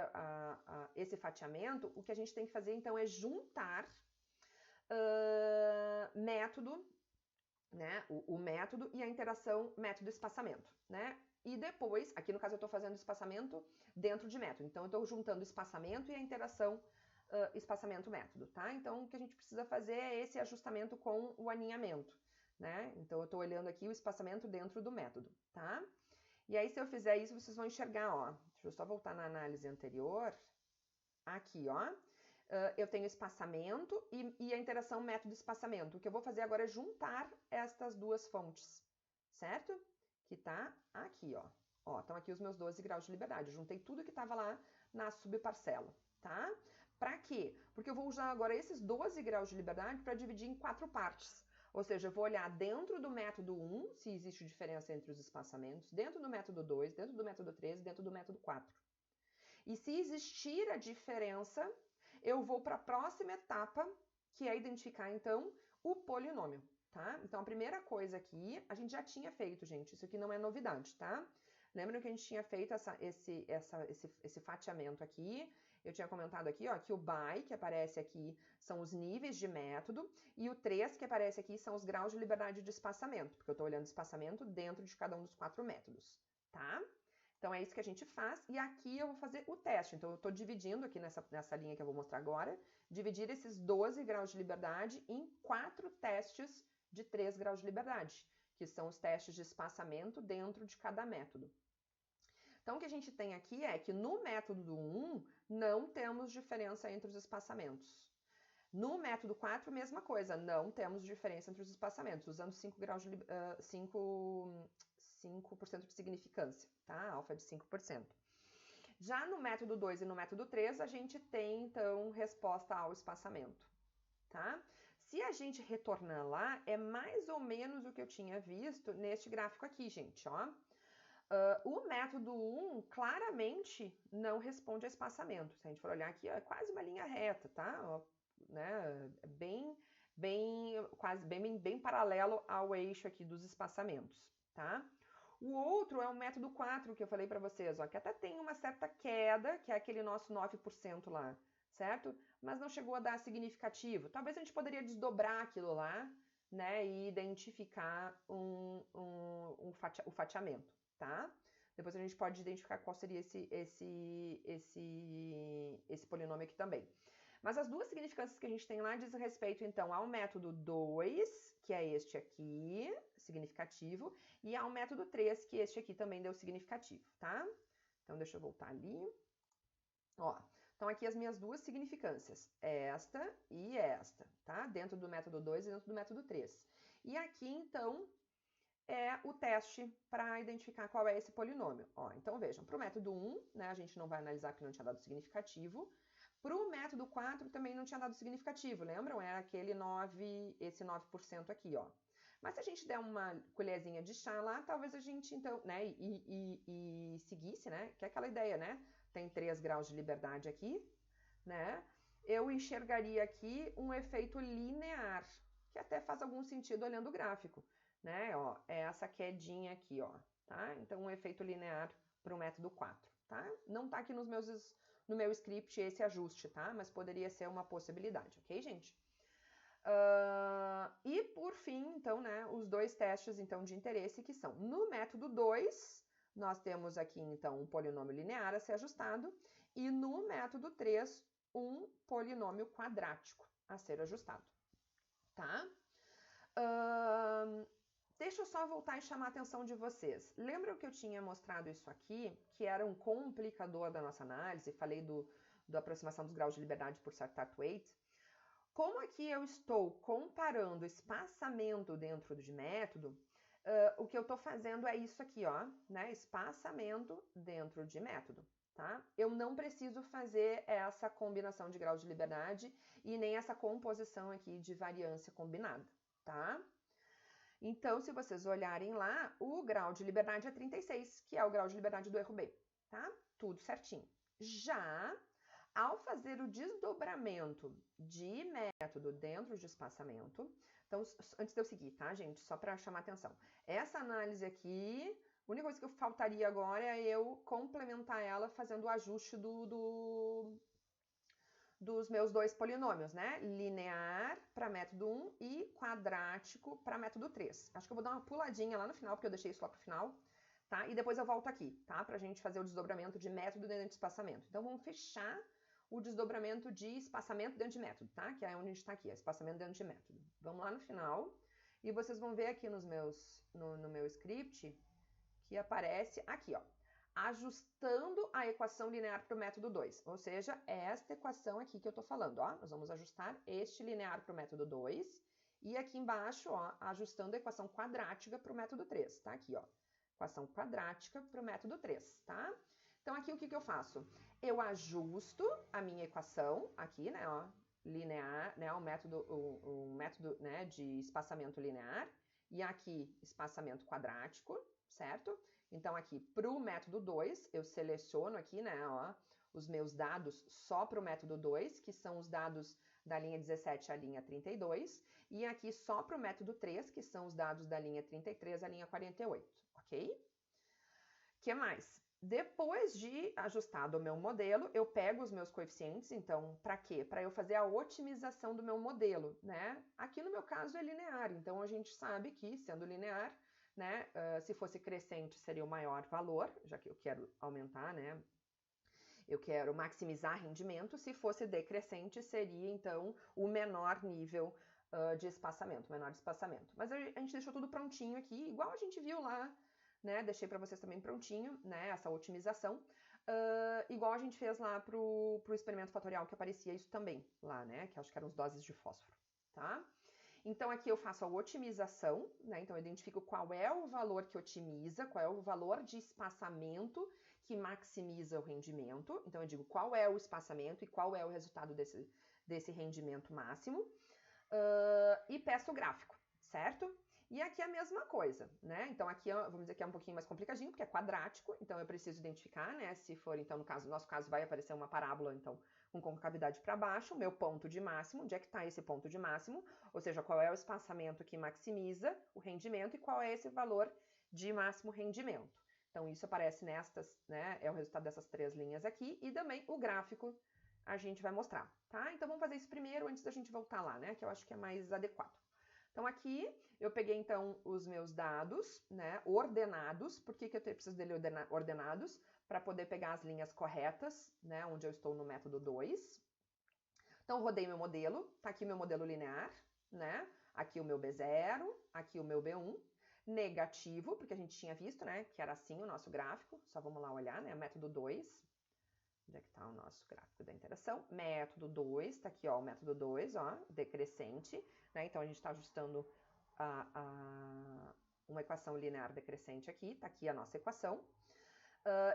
esse fatiamento, o que a gente tem que fazer, então, é juntar método, né? O método e a interação método-espaçamento, né? E depois, aqui no caso eu estou fazendo espaçamento dentro de método. Então, eu estou juntando espaçamento e a interação espaçamento-método, tá? Então, o que a gente precisa fazer é esse ajustamento com o aninhamento. Né? Então, eu estou olhando aqui o espaçamento dentro do método, tá? E aí, se eu fizer isso, vocês vão enxergar, ó. Deixa eu só voltar na análise anterior. Aqui, ó. Eu tenho espaçamento e a interação método-espaçamento. O que eu vou fazer agora é juntar estas duas fontes, certo? Que tá aqui, ó. Ó, estão aqui os meus 12 graus de liberdade. Eu juntei tudo que estava lá na subparcela, tá? Para quê? Porque eu vou usar agora esses 12 graus de liberdade para dividir em 4 partes. Ou seja, eu vou olhar dentro do método 1, se existe diferença entre os espaçamentos, dentro do método 2, dentro do método 3 e dentro do método 4. E se existir a diferença, eu vou para a próxima etapa, que é identificar, então, o polinômio, tá? Então, a primeira coisa aqui, a gente já tinha feito, gente, isso aqui não é novidade, tá? Lembram que a gente tinha feito esse fatiamento aqui? Eu tinha comentado aqui, ó, que o by, que aparece aqui, são os níveis de método, e o 3, que aparece aqui, são os graus de liberdade de espaçamento, porque eu estou olhando espaçamento dentro de cada um dos 4 métodos, tá? Então, é isso que a gente faz, e aqui eu vou fazer o teste. Então, eu estou dividindo aqui nessa linha que eu vou mostrar agora, dividir esses 12 graus de liberdade em 4 testes de 3 graus de liberdade, que são os testes de espaçamento dentro de cada método. Então, o que a gente tem aqui é que no método do 1, não temos diferença entre os espaçamentos. No método 4, mesma coisa, não temos diferença entre os espaçamentos, usando 5% de significância, tá? Alfa de 5%. Já no método 2 e no método 3, a gente tem, então, resposta ao espaçamento, tá? Se a gente retornar lá, é mais ou menos o que eu tinha visto neste gráfico aqui, gente, ó. O método 1 claramente não responde a espaçamento. Se a gente for olhar aqui, é quase uma linha reta, tá? Ó, né? Bem paralelo ao eixo aqui dos espaçamentos, tá? O outro é o método 4, que eu falei para vocês, ó, que até tem uma certa queda, que é aquele nosso 9% lá, certo? Mas não chegou a dar significativo. Talvez a gente poderia desdobrar aquilo lá, né, e identificar o fatiamento, tá? Depois a gente pode identificar qual seria esse polinômio aqui também. Mas as duas significâncias que a gente tem lá diz respeito, então, ao método 2, que é este aqui, significativo, e ao método 3, que este aqui também deu significativo, tá? Então, deixa eu voltar ali. Ó, então aqui as minhas duas significâncias, esta e esta, tá? Dentro do método 2 e dentro do método 3. E aqui, então, é o teste para identificar qual é esse polinômio. Ó, então vejam, para o método 1, né, a gente não vai analisar porque não tinha dado significativo. Para o método 4 também não tinha dado significativo, lembram? Era aquele 9, esse 9% aqui, ó. Mas se a gente der uma colherzinha de chá lá, talvez a gente, então, né, e seguisse, né, que é aquela ideia, né? Tem 3 graus de liberdade aqui, né? Eu enxergaria aqui um efeito linear, que até faz algum sentido olhando o gráfico, né? Ó, é essa quedinha aqui, ó, tá? Então, um efeito linear para o método 4, tá? Não tá aqui no meu script esse ajuste, tá? Mas poderia ser uma possibilidade, ok, gente? E por fim, então, né, os dois testes então, de interesse que são no método 2, nós temos aqui então um polinômio linear a ser ajustado, e no método 3, um polinômio quadrático a ser ajustado, tá? Deixa eu só voltar e chamar a atenção de vocês. Lembram que eu tinha mostrado isso aqui, que era um complicador da nossa análise, falei do aproximação dos graus de liberdade por Sartat-Waite? Como aqui eu estou comparando espaçamento dentro de método, o que eu estou fazendo é isso aqui, ó, né? Espaçamento dentro de método, tá? Eu não preciso fazer essa combinação de graus de liberdade e nem essa composição aqui de variância combinada, tá? Então, se vocês olharem lá, o grau de liberdade é 36, que é o grau de liberdade do erro B, tá? Tudo certinho. Já ao fazer o desdobramento de método dentro de espaçamento, então, antes de eu seguir, tá, gente? Só para chamar atenção. Essa análise aqui, a única coisa que faltaria agora é eu complementar ela fazendo o ajuste dos meus dois polinômios, né? Linear para método 1 e quadrático para método 3. Acho que eu vou dar uma puladinha lá no final, porque eu deixei isso lá para o final, tá? E depois eu volto aqui, tá? Para a gente fazer o desdobramento de método dentro de espaçamento. Então, vamos fechar o desdobramento de espaçamento dentro de método, tá? Que é onde a gente está aqui, espaçamento dentro de método. Vamos lá no final e vocês vão ver aqui no meu script que aparece aqui, ó, ajustando a equação linear para o método 2, ou seja, é esta equação aqui que eu estou falando, ó, nós vamos ajustar este linear para o método 2 e aqui embaixo, ó, ajustando a equação quadrática para o método 3, tá? Aqui, ó, equação quadrática para o método 3, tá? Então, aqui o que eu faço? Eu ajusto a minha equação, aqui, né, ó, linear, né, o método né, de espaçamento linear, e aqui espaçamento quadrático, certo? Então, aqui para o método 2, eu seleciono aqui, né, ó, os meus dados só para o método 2, que são os dados da linha 17 à linha 32, e aqui só para o método 3, que são os dados da linha 33 à linha 48, ok? O que mais? Depois de ajustado o meu modelo, eu pego os meus coeficientes, então, para quê? Para eu fazer a otimização do meu modelo, né? Aqui no meu caso é linear, então a gente sabe que, sendo linear, né, se fosse crescente seria o maior valor, já que eu quero aumentar, né? Eu quero maximizar rendimento, se fosse decrescente seria, então, o menor nível de espaçamento, menor espaçamento. Mas a gente deixou tudo prontinho aqui, igual a gente viu lá, né? Deixei para vocês também prontinho, né? Essa otimização. Igual a gente fez lá pro experimento fatorial, que aparecia isso também lá, né? Que acho que eram as doses de fósforo, tá? Então, aqui eu faço a otimização, né? Então, eu identifico qual é o valor que otimiza, qual é o valor de espaçamento que maximiza o rendimento. Então, eu digo qual é o espaçamento e qual é o resultado desse rendimento máximo. E peço o gráfico, certo? E aqui é a mesma coisa, né? Então, aqui, vamos dizer que é um pouquinho mais complicadinho, porque é quadrático, então eu preciso identificar, né? Se for, então, no nosso caso, vai aparecer uma parábola, então, com concavidade para baixo, o meu ponto de máximo, onde é que está esse ponto de máximo, ou seja, qual é o espaçamento que maximiza o rendimento e qual é esse valor de máximo rendimento. Então, isso aparece nestas, né? É o resultado dessas 3 linhas aqui, e também o gráfico a gente vai mostrar, tá? Então, vamos fazer isso primeiro, antes da gente voltar lá, né? Que eu acho que é mais adequado. Então, aqui eu peguei, então, os meus dados, né, ordenados. Por que eu preciso dele ordenados? Para poder pegar as linhas corretas, né, onde eu estou no método 2. Então, rodei meu modelo. Tá aqui meu modelo linear, né? Aqui o meu B0, aqui o meu B1. Negativo, porque a gente tinha visto, né, que era assim o nosso gráfico. Só vamos lá olhar, né, método 2. Onde é que está o nosso gráfico da interação? Método 2, tá aqui, ó, o método 2, ó, decrescente, né? Então, a gente está ajustando uma equação linear decrescente aqui, tá aqui a nossa equação.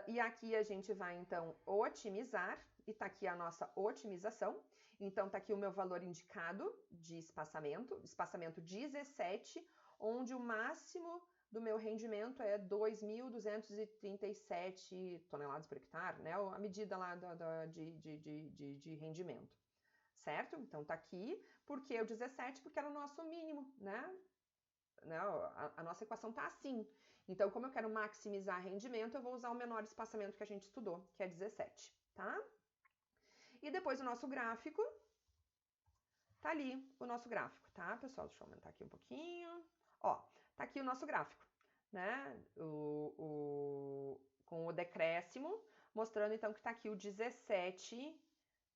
E aqui a gente vai, então, otimizar, e tá aqui a nossa otimização. Então, tá aqui o meu valor indicado de espaçamento 17, onde o máximo do meu rendimento é 2.237 toneladas por hectare, né? A medida lá de rendimento, certo? Então, tá aqui. Por que o 17? Porque era o nosso mínimo, né? A nossa equação tá assim. Então, como eu quero maximizar rendimento, eu vou usar o menor espaçamento que a gente estudou, que é 17, tá? E depois o nosso gráfico, tá ali o nosso gráfico, tá, pessoal? Deixa eu aumentar aqui um pouquinho. Ó, tá aqui o nosso gráfico, né? Com o decréscimo, mostrando então que tá aqui o 17,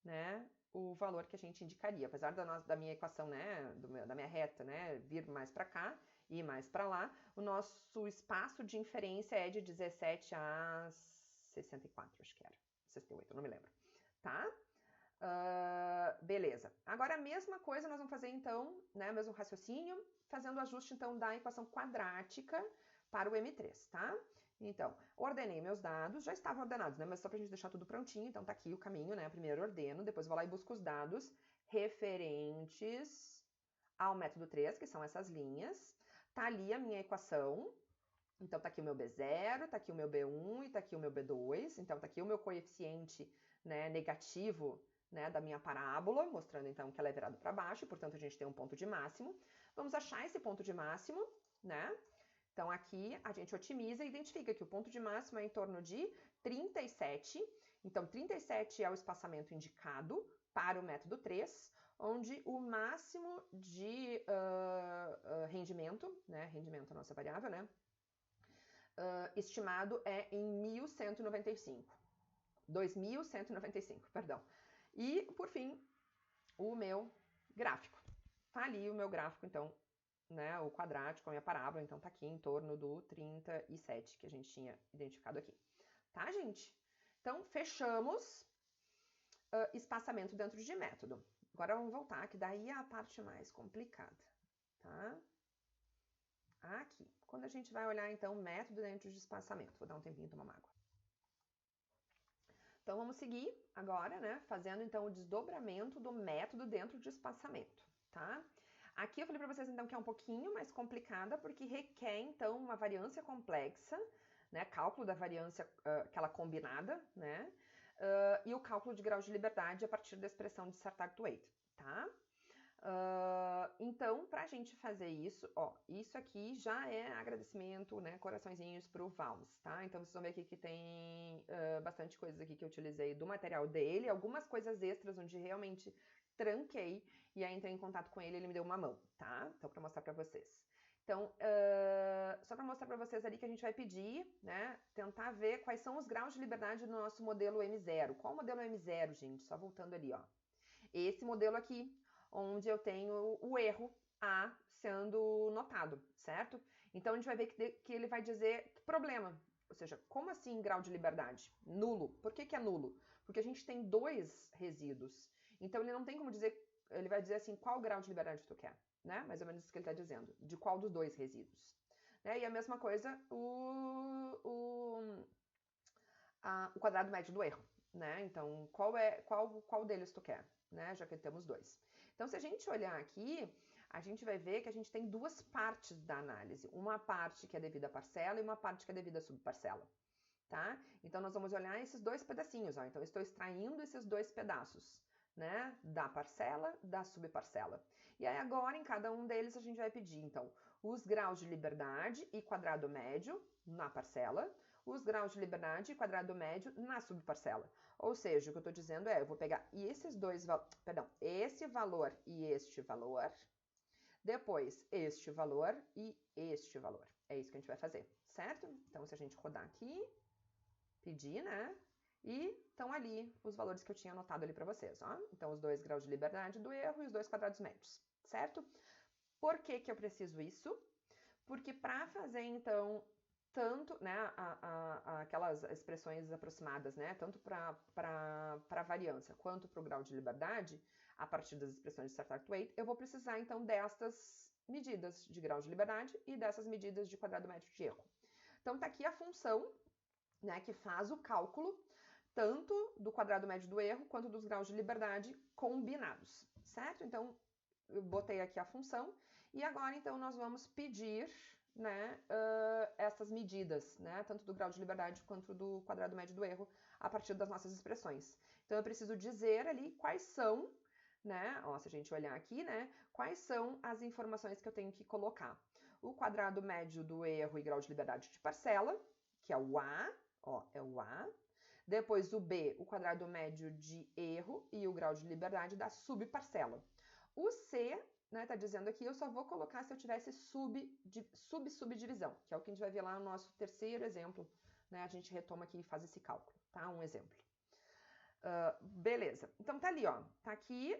né? O valor que a gente indicaria. Apesar da minha equação, né? Da minha reta, né? Vir mais para cá e mais para lá, o nosso espaço de inferência é de 17 a 64, acho que era. 68, não me lembro. Tá? Beleza. Agora a mesma coisa nós vamos fazer então, né, o mesmo raciocínio, fazendo o ajuste então da equação quadrática para o M3, tá? Então, ordenei meus dados, já estavam ordenados, né, mas só pra gente deixar tudo prontinho, então tá aqui o caminho, né, primeiro ordeno, depois vou lá e busco os dados referentes ao método 3, que são essas linhas, tá ali a minha equação, então tá aqui o meu B0, tá aqui o meu B1 e tá aqui o meu B2, então tá aqui o meu coeficiente, né, negativo, né, da minha parábola, mostrando então que ela é virada para baixo, portanto a gente tem um ponto de máximo. Vamos achar esse ponto de máximo, né? Então aqui a gente otimiza e identifica que o ponto de máximo é em torno de 37. Então 37 é o espaçamento indicado para o método 3, onde o máximo de rendimento, né? Rendimento é a nossa variável, né? Estimado é em 1.195. 2.195, perdão. E, por fim, o meu gráfico. Tá ali o meu gráfico, então, né, o quadrático, a minha parábola, então tá aqui em torno do 37 que a gente tinha identificado aqui. Tá, gente? Então, fechamos espaçamento dentro de método. Agora vamos voltar, que daí é a parte mais complicada, tá? Aqui, quando a gente vai olhar, então, método dentro de espaçamento. Vou dar um tempinho e tomar uma água. Então, vamos seguir agora, né, fazendo, então, o desdobramento do método dentro de espaçamento, tá? Aqui eu falei para vocês, então, que é um pouquinho mais complicada, porque requer, então, uma variância complexa, né, cálculo da variância, aquela combinada, né, e o cálculo de grau de liberdade a partir da expressão de Sartag-Waite, tá? Então, para a gente fazer isso, ó, isso aqui já é agradecimento, né, coraçõezinhos pro Valms, tá? Então, vocês vão ver aqui que tem bastante coisas aqui que eu utilizei do material dele, algumas coisas extras onde realmente tranquei, e aí entrei em contato com ele, ele me deu uma mão, tá? Então, para mostrar para vocês. Então, só para mostrar para vocês ali que a gente vai pedir, né, tentar ver quais são os graus de liberdade do nosso modelo M0. Qual o modelo M0, gente? Só voltando ali, ó. Esse modelo aqui, onde eu tenho o erro A sendo notado, certo? Então, a gente vai ver que ele vai dizer problema. Ou seja, como assim grau de liberdade? Nulo. Por que é nulo? Porque a gente tem dois resíduos. Então, ele não tem como dizer, ele vai dizer assim, qual grau de liberdade tu quer, né? Mais ou menos isso que ele está dizendo. De qual dos dois resíduos. Né? E a mesma coisa, o quadrado médio do erro, né? Então, qual deles tu quer, né? Já que temos dois. Então, se a gente olhar aqui, a gente vai ver que a gente tem duas partes da análise. Uma parte que é devida à parcela e uma parte que é devida à subparcela, tá? Então, nós vamos olhar esses dois pedacinhos, ó. Então, eu estou extraindo esses dois pedaços, né? Da parcela, da subparcela. E aí, agora, em cada um deles, a gente vai pedir, então, os graus de liberdade e quadrado médio na parcela, os graus de liberdade e quadrado médio na subparcela. Ou seja, o que eu estou dizendo é, eu vou pegar esses dois, esse valor e este valor, Depois, este valor e este valor. É isso que a gente vai fazer, certo? Então, se a gente rodar aqui, pedir, né? E estão ali os valores que eu tinha anotado ali para vocês, ó. Então, os 2 graus de liberdade do erro e os 2 quadrados médios, certo? Por que que eu preciso isso? Porque para fazer, então, tanto, né, aquelas expressões aproximadas, né, tanto para a variância quanto para o grau de liberdade, a partir das expressões de Sartre-Waite, eu vou precisar, então, destas medidas de grau de liberdade e dessas medidas de quadrado médio de erro. Então, tá aqui a função, né, que faz o cálculo tanto do quadrado médio do erro quanto dos graus de liberdade combinados, certo? Então, eu botei aqui a função e agora, então, nós vamos pedir, né, essas medidas, né, tanto do grau de liberdade quanto do quadrado médio do erro, a partir das nossas expressões. Então, eu preciso dizer ali quais são, né, ó, se a gente olhar aqui, né, quais são as informações que eu tenho que colocar. O quadrado médio do erro e grau de liberdade de parcela, que é o A, ó, é o A. Depois o B, o quadrado médio de erro e o grau de liberdade da subparcela. O C, né, tá dizendo aqui, eu só vou colocar se eu tivesse subdivisão, que é o que a gente vai ver lá no nosso terceiro exemplo, né, a gente retoma aqui e faz esse cálculo, tá? Um exemplo. Beleza, então tá ali, ó, tá aqui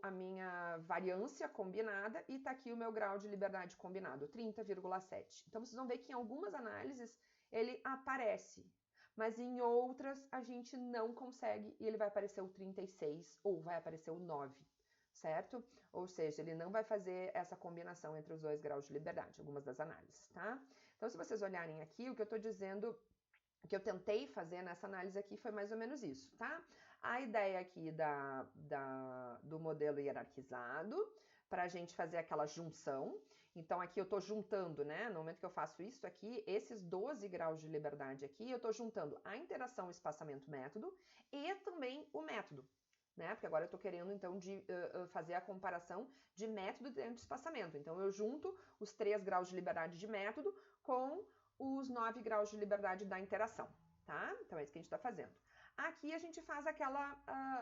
a minha variância combinada e tá aqui o meu grau de liberdade combinado, 30,7. Então vocês vão ver que em algumas análises ele aparece, mas em outras a gente não consegue e ele vai aparecer o 36 ou vai aparecer o 9, certo? Ou seja, ele não vai fazer essa combinação entre os 2 graus de liberdade, algumas das análises, tá? Então se vocês olharem aqui, o que eu tô dizendo, o que eu tentei fazer nessa análise aqui foi mais ou menos isso, tá? A ideia aqui do modelo hierarquizado, para a gente fazer aquela junção. Então, aqui eu estou juntando, né? No momento que eu faço isso aqui, esses 12 graus de liberdade aqui, eu estou juntando a interação espaçamento-método e também o método, né? Porque agora eu estou querendo, então, fazer a comparação de método dentro de espaçamento. Então, eu junto os 3 graus de liberdade de método com os 9 graus de liberdade da interação, tá? Então, é isso que a gente está fazendo. Aqui a gente faz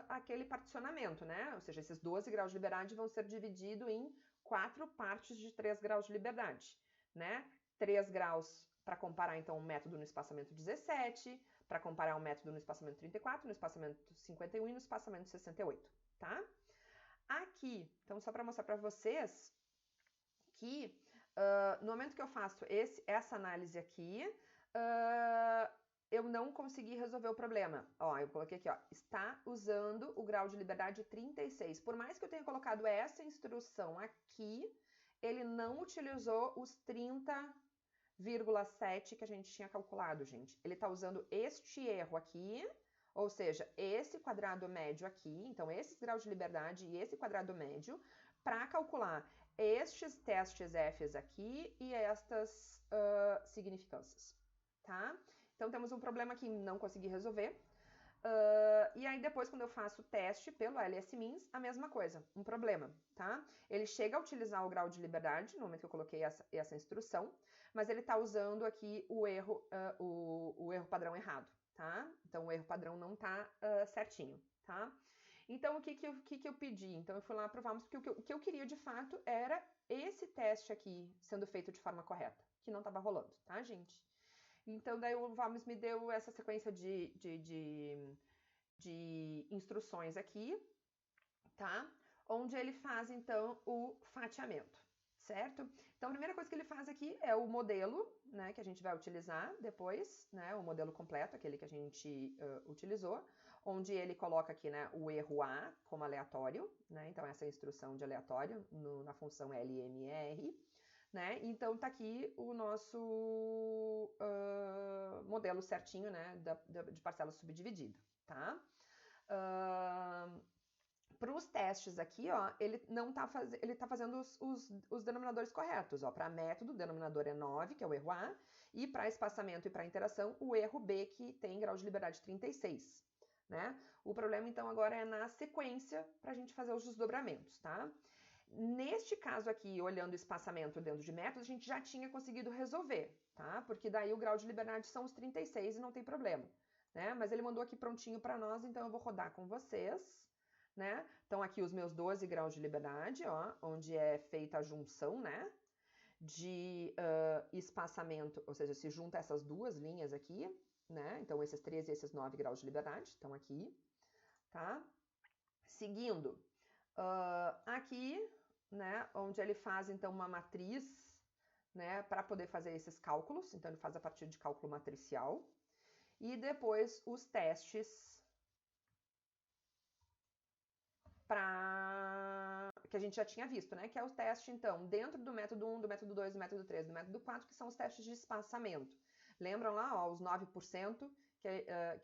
aquele particionamento, né? Ou seja, esses 12 graus de liberdade vão ser divididos em 4 partes de 3 graus de liberdade, né? 3 graus para comparar, então, o método no espaçamento 17, para comparar o método no espaçamento 34, no espaçamento 51 e no espaçamento 68, tá? Aqui, então, só para mostrar para vocês que no momento que eu faço essa análise aqui, eu não consegui resolver o problema. Ó, eu coloquei aqui, ó, está usando o grau de liberdade 36. Por mais que eu tenha colocado essa instrução aqui, ele não utilizou os 30,7 que a gente tinha calculado, gente. Ele está usando este erro aqui, ou seja, esse quadrado médio aqui, então esses graus de liberdade e esse quadrado médio, para calcular estes testes Fs aqui e estas significâncias, tá? Então, temos um problema que não consegui resolver. E aí, depois, quando eu faço o teste pelo LS-Means, a mesma coisa, um problema, tá? Ele chega a utilizar o grau de liberdade, no momento que eu coloquei essa instrução, mas ele está usando aqui o erro padrão errado, tá? Então, o erro padrão não está certinho, tá? Então, o que eu pedi? Então, eu fui lá provar, porque o que eu queria, de fato, era esse teste aqui sendo feito de forma correta, que não estava rolando, tá, gente? Então, daí o Valmes me deu essa sequência de instruções aqui, tá? Onde ele faz, então, o fatiamento, certo? Então, a primeira coisa que ele faz aqui é o modelo, né, que a gente vai utilizar depois, né, o modelo completo, aquele que a gente utilizou, onde ele coloca aqui, né, o erro A como aleatório, né, então essa é a instrução de aleatório na função LMR, né? Então, tá aqui o nosso modelo certinho, né, de parcela subdividida, tá? Para os testes aqui, ó, ele tá fazendo os denominadores corretos, ó. Para método, o denominador é 9, que é o erro A, e para espaçamento e para interação, o erro B, que tem grau de liberdade 36, né? O problema, então, agora é na sequência para a gente fazer os desdobramentos, tá? Neste caso aqui, olhando o espaçamento dentro de método, a gente já tinha conseguido resolver, tá? Porque daí o grau de liberdade são os 36 e não tem problema, né? Mas ele mandou aqui prontinho para nós, então eu vou rodar com vocês, né? Então, aqui os meus 12 graus de liberdade, ó, onde é feita a junção, né? De espaçamento, ou seja, se junta essas duas linhas aqui, né? Então, esses 13 e esses 9 graus de liberdade estão aqui, tá? Seguindo, aqui, né, onde ele faz, então, uma matriz, né, para poder fazer esses cálculos. Então, ele faz a partir de cálculo matricial. E depois, os testes que a gente já tinha visto, né? Que é o teste, então, dentro do método 1, do método 2, do método 3, do método 4, que são os testes de espaçamento. Lembram lá, ó, os 9%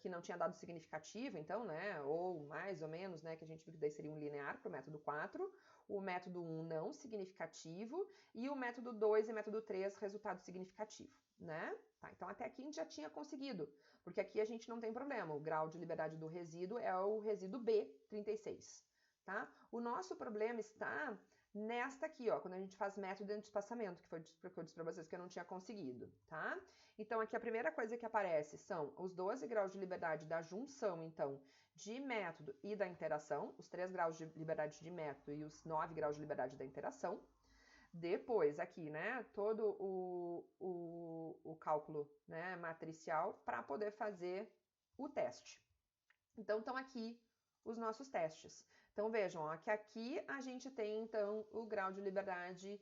que não tinha dado significativo, então, né? Ou mais ou menos, né? Que a gente viu que daí seria um linear para o método 4. O método 1 não significativo. E o método 2 e método 3 resultado significativo, né? Tá, então, até aqui a gente já tinha conseguido. Porque aqui a gente não tem problema. O grau de liberdade do resíduo é o resíduo B, 36. Tá? O nosso problema está nesta aqui, ó, quando a gente faz método de espaçamento, que foi o que eu disse para vocês que eu não tinha conseguido, tá? Então, aqui a primeira coisa que aparece são os 12 graus de liberdade da junção, então, de método e da interação, os 3 graus de liberdade de método e os 9 graus de liberdade da interação. Depois, aqui, né, todo o cálculo, né, matricial para poder fazer o teste. Então, estão aqui os nossos testes. Então, vejam, ó, que aqui a gente tem, então, o grau de liberdade,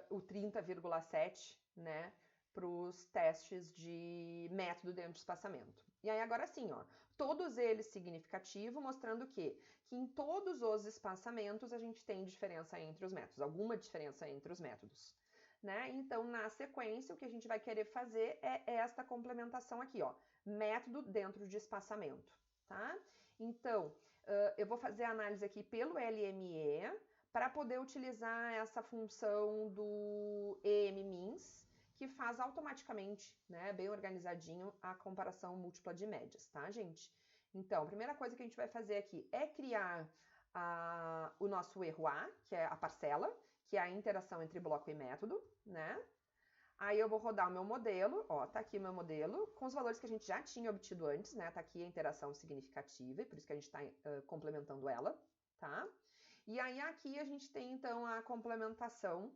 o 30,7, né, para os testes de método dentro de espaçamento. E aí, agora sim, ó, todos eles significativo, mostrando que em todos os espaçamentos a gente tem diferença entre os métodos, alguma diferença entre os métodos. Né? Então, na sequência, o que a gente vai querer fazer é esta complementação aqui, ó, método dentro de espaçamento. Tá? Então, eu vou fazer a análise aqui pelo LME para poder utilizar essa função do EMMINS, que faz automaticamente, né, bem organizadinho, a comparação múltipla de médias, tá, gente? Então, a primeira coisa que a gente vai fazer aqui é criar o nosso erro A, que é a parcela, que é a interação entre bloco e método, né? Aí eu vou rodar o meu modelo, ó, tá aqui o meu modelo, com os valores que a gente já tinha obtido antes, né? Tá aqui a interação significativa, e por isso que a gente tá complementando ela, tá? E aí aqui a gente tem, então, a complementação.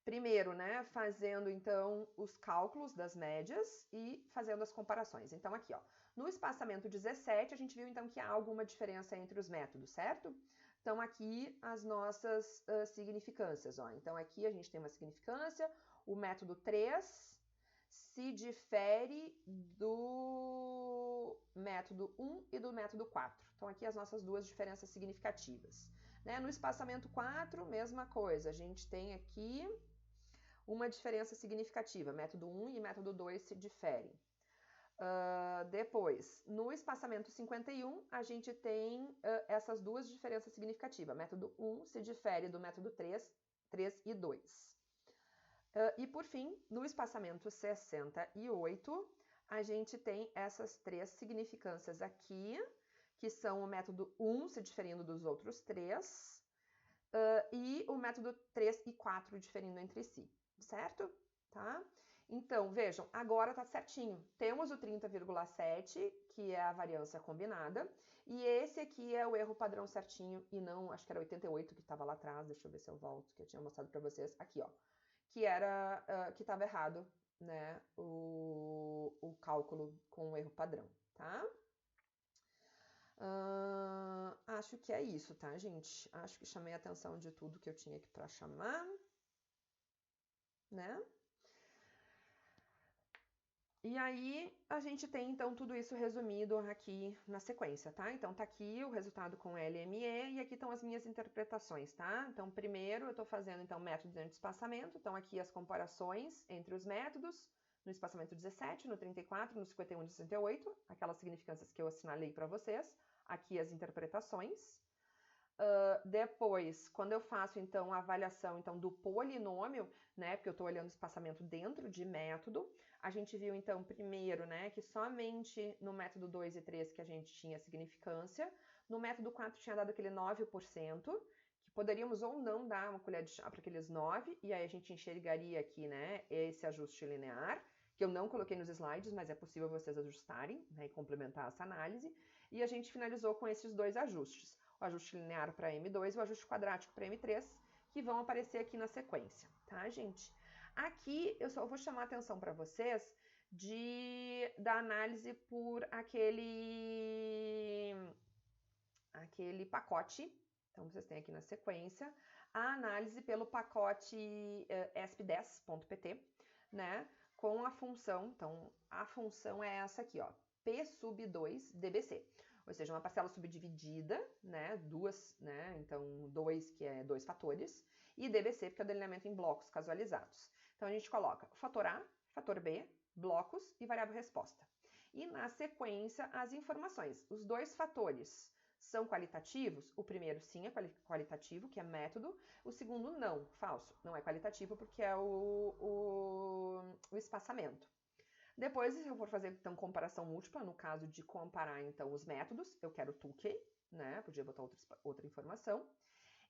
Primeiro, né, fazendo, então, os cálculos das médias e fazendo as comparações. Então, aqui, ó, no espaçamento 17, a gente viu, então, que há alguma diferença entre os métodos, certo? Então, aqui as nossas significâncias, ó. Então, aqui a gente tem uma significância, o método 3 se difere do método 1 e do método 4. Então, aqui as nossas duas diferenças significativas. Né? No espaçamento 4, mesma coisa. A gente tem aqui uma diferença significativa. Método 1 e método 2 se diferem. Depois, no espaçamento 51, a gente tem essas duas diferenças significativas. Método 1 se difere do método 3 e 2. E por fim, no espaçamento 68, a gente tem essas três significâncias aqui, que são o método 1 se diferindo dos outros três, e o método 3 e 4 diferindo entre si, certo? Tá? Então, vejam, agora tá certinho. Temos o 30,7, que é a variância combinada, e esse aqui é o erro padrão certinho, e não, acho que era 88 que estava lá atrás, deixa eu ver se eu volto, que eu tinha mostrado para vocês, aqui, ó, que era, que estava errado, né, o cálculo com o erro padrão, tá? Acho que é isso, tá, gente? Acho que chamei a atenção de tudo que eu tinha aqui para chamar, né? E aí, a gente tem, então, tudo isso resumido aqui na sequência, tá? Então, tá aqui o resultado com LME e aqui estão as minhas interpretações, tá? Então, primeiro, eu tô fazendo, então, método dentro de espaçamento. Então, aqui as comparações entre os métodos, no espaçamento 17, no 34, no 51 e no 68, aquelas significâncias que eu assinalei para vocês. Aqui as interpretações. Depois, quando eu faço, então, a avaliação, então, do polinômio, né, porque eu estou olhando o espaçamento dentro de método, a gente viu, então, primeiro, né, que somente no método 2 e 3 que a gente tinha significância, no método 4 tinha dado aquele 9%, que poderíamos ou não dar uma colher de chá para aqueles 9, e aí a gente enxergaria aqui, né, esse ajuste linear, que eu não coloquei nos slides, mas é possível vocês ajustarem, né, e complementar essa análise. E a gente finalizou com esses dois ajustes. O ajuste linear para M2 e o ajuste quadrático para M3, que vão aparecer aqui na sequência, tá, gente? Aqui eu só vou chamar a atenção para vocês da análise por aquele pacote. Então, vocês têm aqui na sequência a análise pelo pacote ESP10.pt, né? Com a função, então, a função é essa aqui, ó, P sub 2 dBc. Ou seja, uma parcela subdividida, né? Duas, né? Então, 2, que é 2 fatores, e dBc, porque é o delineamento em blocos casualizados. Então, a gente coloca fator A, fator B, blocos e variável resposta. E na sequência, as informações. Os dois fatores são qualitativos? O primeiro sim é qualitativo, que é método. O segundo não, falso. Não é qualitativo porque é o espaçamento. Depois, se eu for fazer então comparação múltipla, no caso de comparar então os métodos, eu quero Tukey, né? Podia botar outra informação.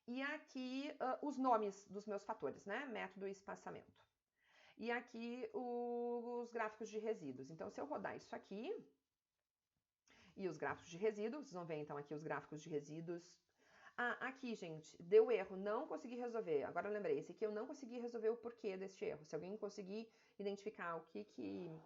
E aqui os nomes dos meus fatores, né? Método e espaçamento. E aqui os gráficos de resíduos. Então, se eu rodar isso aqui, e os gráficos de resíduos, vocês vão ver então aqui os gráficos de resíduos. Ah, aqui, gente, deu erro, não consegui resolver. Agora eu lembrei, esse aqui eu não consegui resolver o porquê deste erro. Se alguém conseguir identificar o que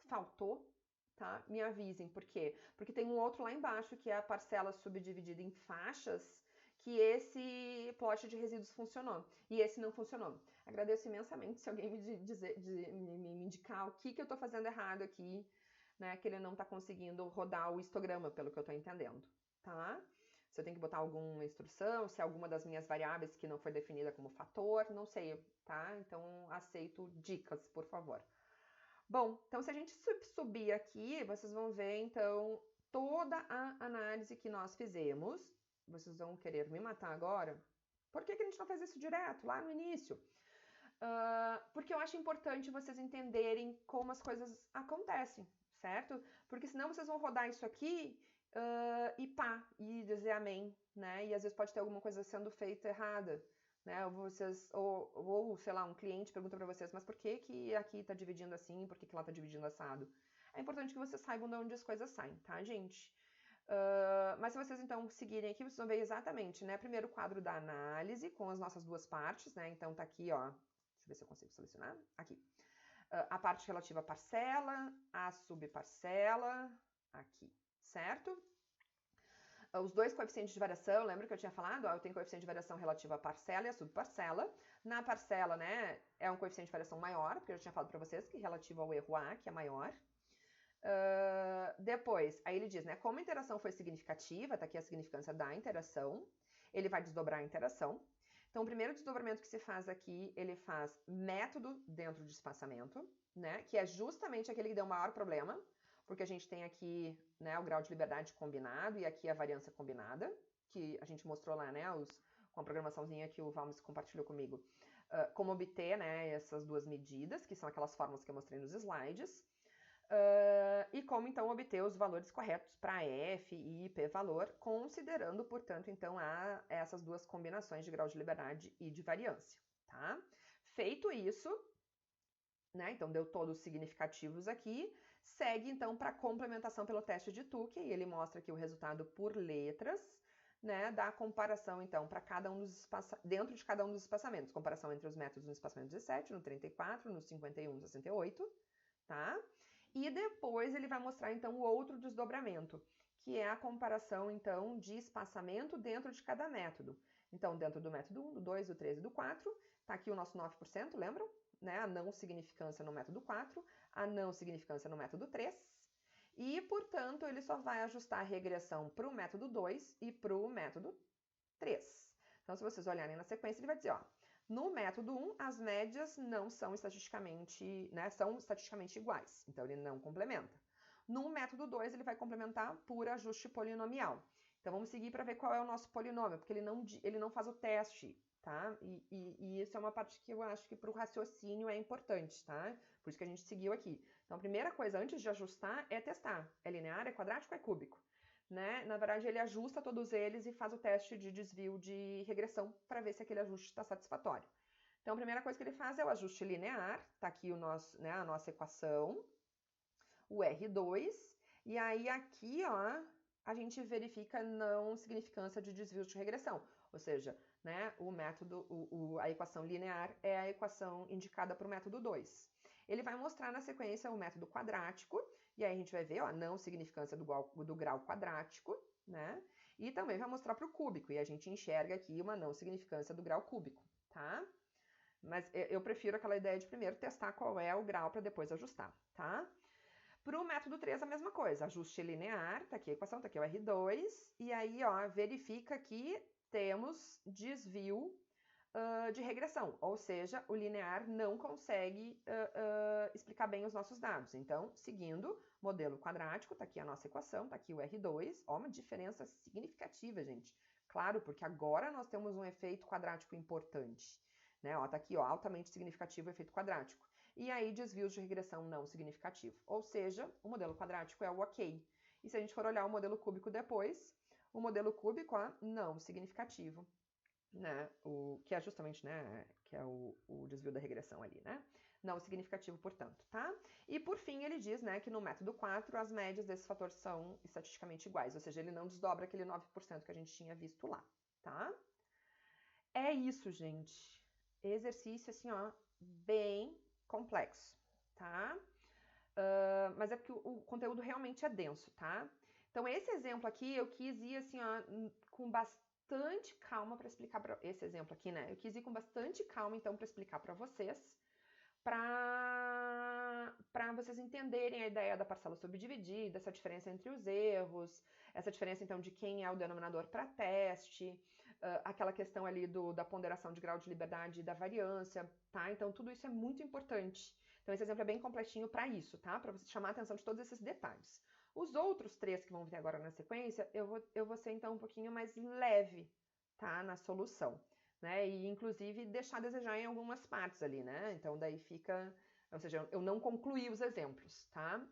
faltou, tá? Me avisem. Por quê? Porque tem um outro lá embaixo, que é a parcela subdividida em faixas, que esse plot de resíduos funcionou. E esse não funcionou. Agradeço imensamente se alguém me indicar o que eu tô fazendo errado aqui, né, que ele não está conseguindo rodar o histograma, pelo que eu estou entendendo, tá? Se eu tenho que botar alguma instrução, se alguma das minhas variáveis que não foi definida como fator, não sei, tá? Então, aceito dicas, por favor. Bom, então se a gente subir aqui, vocês vão ver, então, toda a análise que nós fizemos. Vocês vão querer me matar agora? Por que a gente não fez isso direto, lá no início? Porque eu acho importante vocês entenderem como as coisas acontecem, certo? Porque senão vocês vão rodar isso aqui e pá, e dizer amém, né? E às vezes pode ter alguma coisa sendo feita errada, né? Ou sei lá, um cliente pergunta para vocês, mas por que aqui tá dividindo assim, por que lá tá dividindo assado? É importante que vocês saibam de onde as coisas saem, tá, gente? Mas se vocês então seguirem aqui, vocês vão ver exatamente, né? Primeiro o quadro da análise com as nossas duas partes, né? Então tá aqui, ó. Deixa eu ver se eu consigo selecionar. Aqui. A parte relativa à parcela, a subparcela, aqui, certo? Os dois coeficientes de variação, lembra que eu tinha falado? Eu tenho coeficiente de variação relativa à parcela e à subparcela. Na parcela, né, é um coeficiente de variação maior, porque eu já tinha falado para vocês que relativo ao erro A, que é maior. Depois, aí ele diz, né, como a interação foi significativa, tá aqui a significância da interação, ele vai desdobrar a interação. Então, o primeiro desdobramento que se faz aqui, ele faz método dentro de espaçamento, né, que é justamente aquele que deu o maior problema, porque a gente tem aqui, né, o grau de liberdade combinado e aqui a variância combinada, que a gente mostrou lá, né, com a programaçãozinha que o Valmes compartilhou comigo, como obter, né, essas duas medidas, que são aquelas fórmulas que eu mostrei nos slides, e como então obter os valores corretos para F e p-valor, considerando, portanto, então essas duas combinações de grau de liberdade e de variância, tá? Feito isso, né, então deu todos os significativos aqui, segue então para complementação pelo teste de Tukey, e ele mostra aqui o resultado por letras, né, da comparação então para cada um dos dentro de cada um dos espaçamentos, comparação entre os métodos no espaçamento 17, no 34, no 51, no 68, tá? E depois ele vai mostrar, então, o outro desdobramento, que é a comparação, então, de espaçamento dentro de cada método. Então, dentro do método 1, do 2, do 3 e do 4, tá aqui o nosso 9%, lembram? Né? A não significância no método 4, a não significância no método 3. E, portanto, ele só vai ajustar a regressão para o método 2 e para o método 3. Então, se vocês olharem na sequência, ele vai dizer, ó, no método 1, as médias não são estatisticamente, né, são estatisticamente iguais, então ele não complementa. No método 2, ele vai complementar por ajuste polinomial. Então vamos seguir para ver qual é o nosso polinômio, porque ele não faz o teste, tá? E isso é uma parte que eu acho que para o raciocínio é importante, tá? Por isso que a gente seguiu aqui. Então a primeira coisa antes de ajustar é testar. É linear, é quadrático, é cúbico. Né? Na verdade, ele ajusta todos eles e faz o teste de desvio de regressão para ver se aquele ajuste está satisfatório. Então, a primeira coisa que ele faz é o ajuste linear, está aqui o nosso, né, a nossa equação, o R2, e aí aqui, ó, a gente verifica não significância de desvios de regressão. Ou seja, né, o método, a equação linear é a equação indicada para o método 2. Ele vai mostrar na sequência o método quadrático, e aí a gente vai ver, ó, não significância do grau quadrático, né? E também vai mostrar para o cúbico, e a gente enxerga aqui uma não significância do grau cúbico, tá? Mas eu prefiro aquela ideia de primeiro testar qual é o grau para depois ajustar, tá? Para o método 3, a mesma coisa, ajuste linear, tá aqui a equação, tá aqui o R2, e aí, ó, verifica que temos desvio de regressão, ou seja, o linear não consegue explicar bem os nossos dados. Então, seguindo modelo quadrático, tá aqui a nossa equação, tá aqui o R2, ó, uma diferença significativa, gente. Claro, porque agora nós temos um efeito quadrático importante, né? Ó, tá aqui, ó, altamente significativo o efeito quadrático. E aí, desvios de regressão não significativo. Ou seja, o modelo quadrático é o ok. E se a gente for olhar o modelo cúbico depois, o modelo cúbico é não significativo, né? Que é justamente, né, que é o desvio da regressão ali, né? Não significativo, portanto, tá? E por fim, ele diz, né, que no método 4, as médias desses fatores são estatisticamente iguais, ou seja, ele não desdobra aquele 9% que a gente tinha visto lá, tá? É isso, gente. Exercício, assim, ó, bem complexo, tá? Mas é porque o conteúdo realmente é denso, tá? Então, esse exemplo aqui, eu quis ir, assim, ó, com bastante calma para explicar para esse exemplo aqui, né? Eu quis ir com bastante calma, então, para explicar para vocês, para vocês entenderem a ideia da parcela subdividida, essa diferença entre os erros, essa diferença, então, de quem é o denominador para teste, aquela questão ali da ponderação de grau de liberdade e da variância, tá? Então, tudo isso é muito importante. Então, esse exemplo é bem completinho para isso, tá? Para você chamar a atenção de todos esses detalhes. Os outros 3 que vão vir agora na sequência, eu vou ser, então, um pouquinho mais leve, tá? Na solução, né? E, inclusive, deixar a desejar em algumas partes ali, né? Então, daí fica... Ou seja, eu não concluí os exemplos, tá?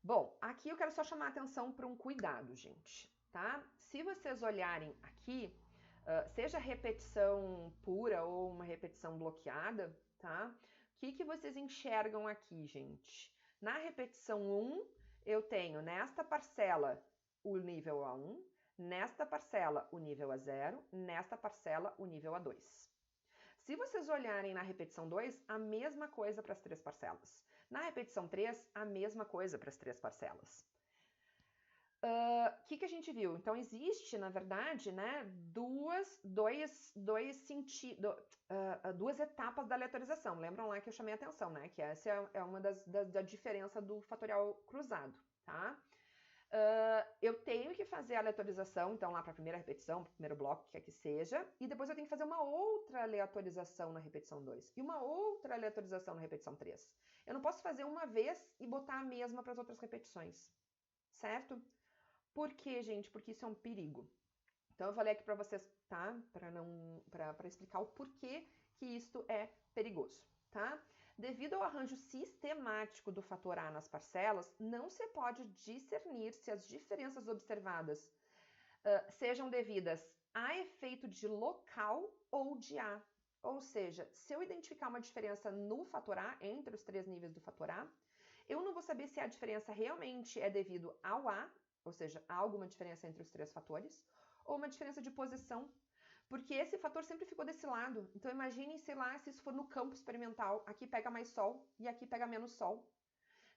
Bom, aqui eu quero só chamar a atenção para um cuidado, gente, tá? Se vocês olharem aqui, seja repetição pura ou uma repetição bloqueada, tá? O que vocês enxergam aqui, gente? Na repetição 1, eu tenho nesta parcela o nível A1, nesta parcela o nível A0, nesta parcela o nível A2. Se vocês olharem na repetição 2, a mesma coisa para as 3 parcelas. Na repetição 3, a mesma coisa para as 3 parcelas. O que a gente viu? Então, existe, na verdade, né, duas etapas da aleatorização. Lembram lá que eu chamei a atenção, né? Que essa é uma da diferença do fatorial cruzado, tá? Eu tenho que fazer a aleatorização, então, lá para a primeira repetição, para o primeiro bloco, que quer que seja, e depois eu tenho que fazer uma outra aleatorização na repetição 2 e uma outra aleatorização na repetição 3. Eu não posso fazer uma vez e botar a mesma para as outras repetições, certo? Por quê, gente? Porque isso é um perigo. Então, eu vou ler aqui para vocês, tá? Para explicar o porquê que isto é perigoso, tá? Devido ao arranjo sistemático do fator A nas parcelas, não se pode discernir se as diferenças observadas sejam devidas a efeito de local ou de A. Ou seja, se eu identificar uma diferença no fator A, entre os 3 níveis do fator A, eu não vou saber se a diferença realmente é devido ao A, ou seja, há alguma diferença entre os 3 fatores, ou uma diferença de posição, porque esse fator sempre ficou desse lado. Então, imaginem, sei lá, se isso for no campo experimental, aqui pega mais sol e aqui pega menos sol.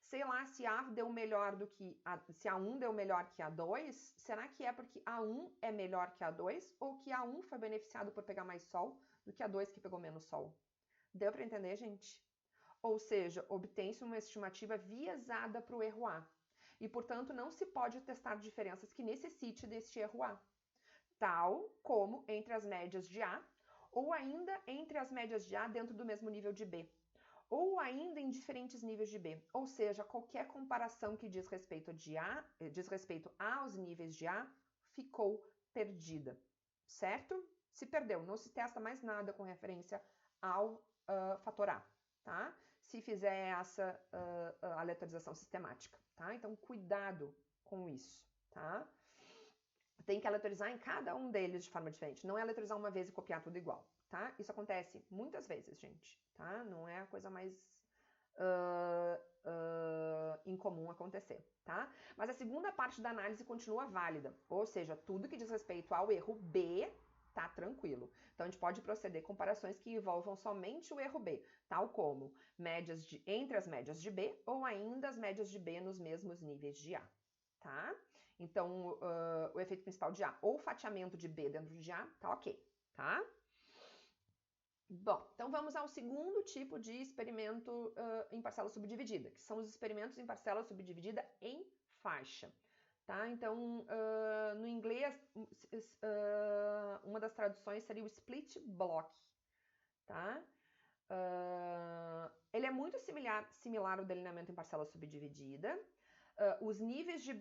Sei lá, se A deu melhor do que se A1 deu melhor que A2, será que é porque A1 é melhor que A2 ou que A1 foi beneficiado por pegar mais sol do que A2 que pegou menos sol? Deu para entender, gente? Ou seja, obtém-se uma estimativa viesada para o erro A. E, portanto, não se pode testar diferenças que necessite deste erro A, tal como entre as médias de A, ou ainda entre as médias de A dentro do mesmo nível de B, ou ainda em diferentes níveis de B. Ou seja, qualquer comparação que diz respeito aos níveis de A ficou perdida, certo? Se perdeu, não se testa mais nada com referência ao fator A, tá? Se fizer essa aleatorização sistemática, tá? Então, cuidado com isso, tá? Tem que aleatorizar em cada um deles de forma diferente. Não é aleatorizar uma vez e copiar tudo igual, tá? Isso acontece muitas vezes, gente, tá? Não é a coisa mais incomum acontecer, tá? Mas a segunda parte da análise continua válida, ou seja, tudo que diz respeito ao erro B tá tranquilo. Então a gente pode proceder comparações que envolvam somente o erro B, tal como médias entre as médias de B ou ainda as médias de B nos mesmos níveis de A, tá? Então o efeito principal de A ou fatiamento de B dentro de A, tá ok, tá? Bom, então vamos ao segundo tipo de experimento em parcela subdividida, que são os experimentos em parcela subdividida em faixa. Tá? Então, no inglês, uma das traduções seria o split block. Tá? Ele é muito similar ao delineamento em parcela subdividida. Os níveis de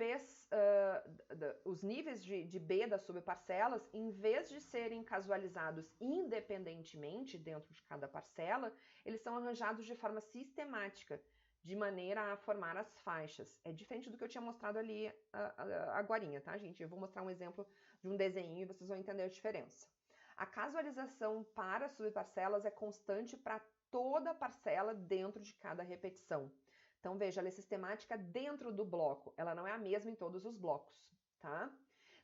B das subparcelas, em vez de serem casualizados independentemente dentro de cada parcela, eles são arranjados de forma sistemática, de maneira a formar as faixas. É diferente do que eu tinha mostrado ali agorinha, tá, gente? Eu vou mostrar um exemplo de um desenho e vocês vão entender a diferença. A casualização para subparcelas é constante para toda parcela dentro de cada repetição. Então, veja, ela é sistemática dentro do bloco, ela não é a mesma em todos os blocos, tá?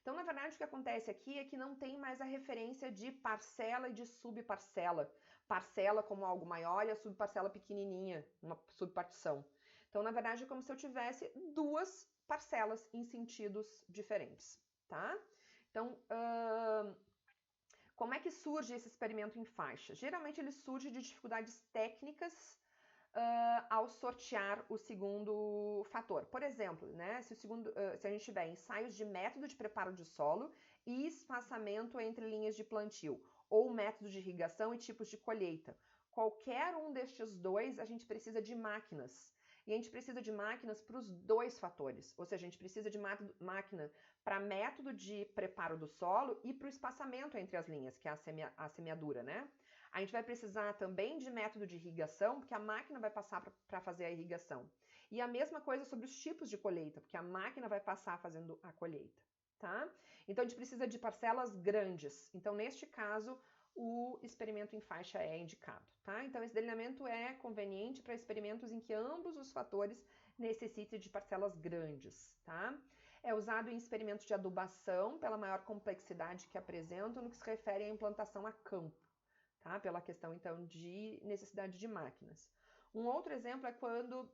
Então, na verdade, o que acontece aqui é que não tem mais a referência de parcela e de subparcela. Parcela como algo maior e a subparcela pequenininha, uma subpartição. Então, na verdade, é como se eu tivesse duas parcelas em sentidos diferentes, tá? Então, como é que surge esse experimento em faixa? Geralmente ele surge de dificuldades técnicas ao sortear o segundo fator. Por exemplo, né, se a gente tiver ensaios de método de preparo de solo e espaçamento entre linhas de plantio, ou método de irrigação e tipos de colheita. Qualquer um destes dois, a gente precisa de máquinas. E a gente precisa de máquinas para os dois fatores. Ou seja, a gente precisa de máquina para método de preparo do solo e para o espaçamento entre as linhas, que é a semeadura, né? A gente vai precisar também de método de irrigação, porque a máquina vai passar para fazer a irrigação. E a mesma coisa sobre os tipos de colheita, porque a máquina vai passar fazendo a colheita, tá? Então, a gente precisa de parcelas grandes. Então, neste caso, o experimento em faixa é indicado, tá? Então, esse delineamento é conveniente para experimentos em que ambos os fatores necessitem de parcelas grandes, tá? É usado em experimentos de adubação pela maior complexidade que apresentam no que se refere à implantação a campo. Tá? Pela questão, então, de necessidade de máquinas. Um outro exemplo é quando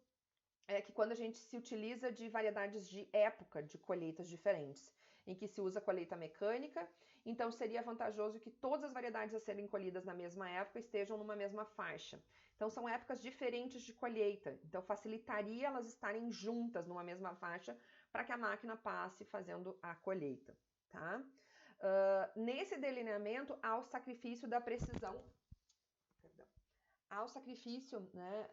a gente se utiliza de variedades de época de colheitas diferentes, em que se usa colheita mecânica, então seria vantajoso que todas as variedades a serem colhidas na mesma época estejam numa mesma faixa. Então são épocas diferentes de colheita, então facilitaria elas estarem juntas numa mesma faixa para que a máquina passe fazendo a colheita, tá? Nesse delineamento, há o sacrifício da precisão. Há o sacrifício, né?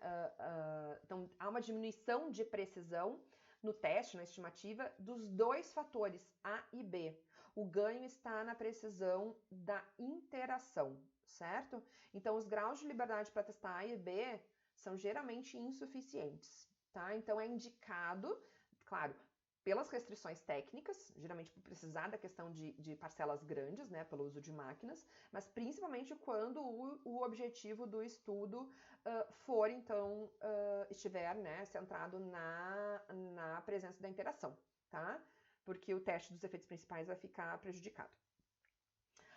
Então, há uma diminuição de precisão no teste, na estimativa, dos dois fatores, A e B. O ganho está na precisão da interação, certo? Então, os graus de liberdade para testar A e B são geralmente insuficientes, tá? Então, é indicado, claro, pelas restrições técnicas, geralmente por precisar da questão de parcelas grandes, né, pelo uso de máquinas, mas principalmente quando o objetivo do estudo for, então, estiver, né, centrado na presença da interação, tá? Porque o teste dos efeitos principais vai ficar prejudicado.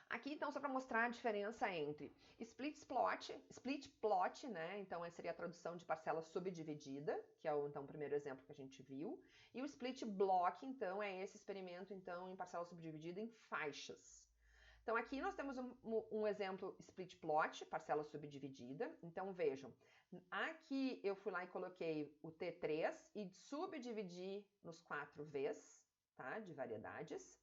Aqui, então, só para mostrar a diferença entre split plot, né? Então, essa seria a tradução de parcela subdividida, que é o primeiro exemplo que a gente viu. E o split block, então, é esse experimento, então, em parcela subdividida em faixas. Então, aqui nós temos um exemplo split plot, parcela subdividida. Então, vejam, aqui eu fui lá e coloquei o T3 e subdividi nos 4 Vs, tá? De variedades.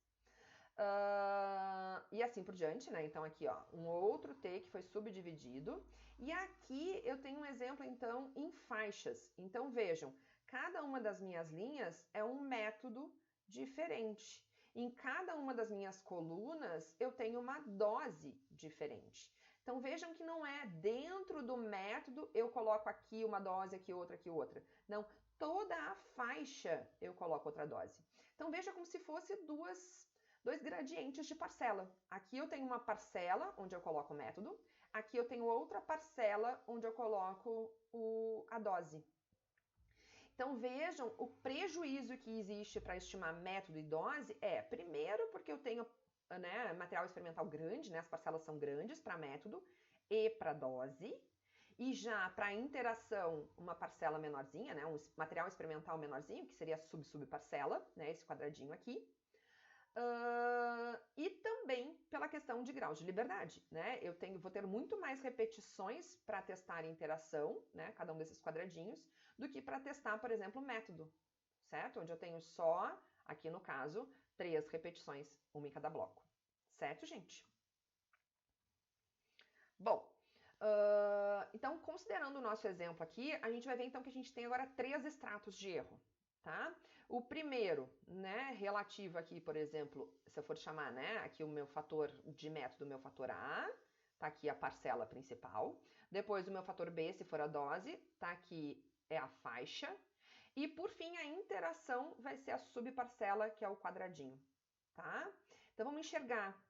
E assim por diante, né? Então aqui, ó, um outro T que foi subdividido. E aqui eu tenho um exemplo, então, em faixas. Então vejam, cada uma das minhas linhas é um método diferente. Em cada uma das minhas colunas eu tenho uma dose diferente. Então vejam que não é dentro do método eu coloco aqui uma dose, aqui outra. Não, toda a faixa eu coloco outra dose. Então veja como se fosse dois gradientes de parcela. Aqui eu tenho uma parcela onde eu coloco o método, aqui eu tenho outra parcela onde eu coloco a dose. Então vejam o prejuízo que existe para estimar método e dose primeiro, porque eu tenho material experimental grande, as parcelas são grandes para método e para dose, e já para interação uma parcela menorzinha, um material experimental menorzinho, que seria a sub-parcela, esse quadradinho aqui. E também pela questão de grau de liberdade, Eu vou ter muito mais repetições para testar a interação, cada um desses quadradinhos, do que para testar, por exemplo, o método, certo? Onde eu tenho só, aqui no caso, 3 repetições, uma em cada bloco, certo, gente? Bom, então, considerando o nosso exemplo aqui, a gente vai ver então que a gente tem agora 3 estratos de erro, tá? O primeiro, relativo aqui, por exemplo, se eu for chamar, aqui o meu fator de método, o meu fator A, tá aqui a parcela principal. Depois o meu fator B, se for a dose, tá aqui é a faixa. E por fim, a interação vai ser a subparcela, que é o quadradinho, tá? Então vamos enxergar,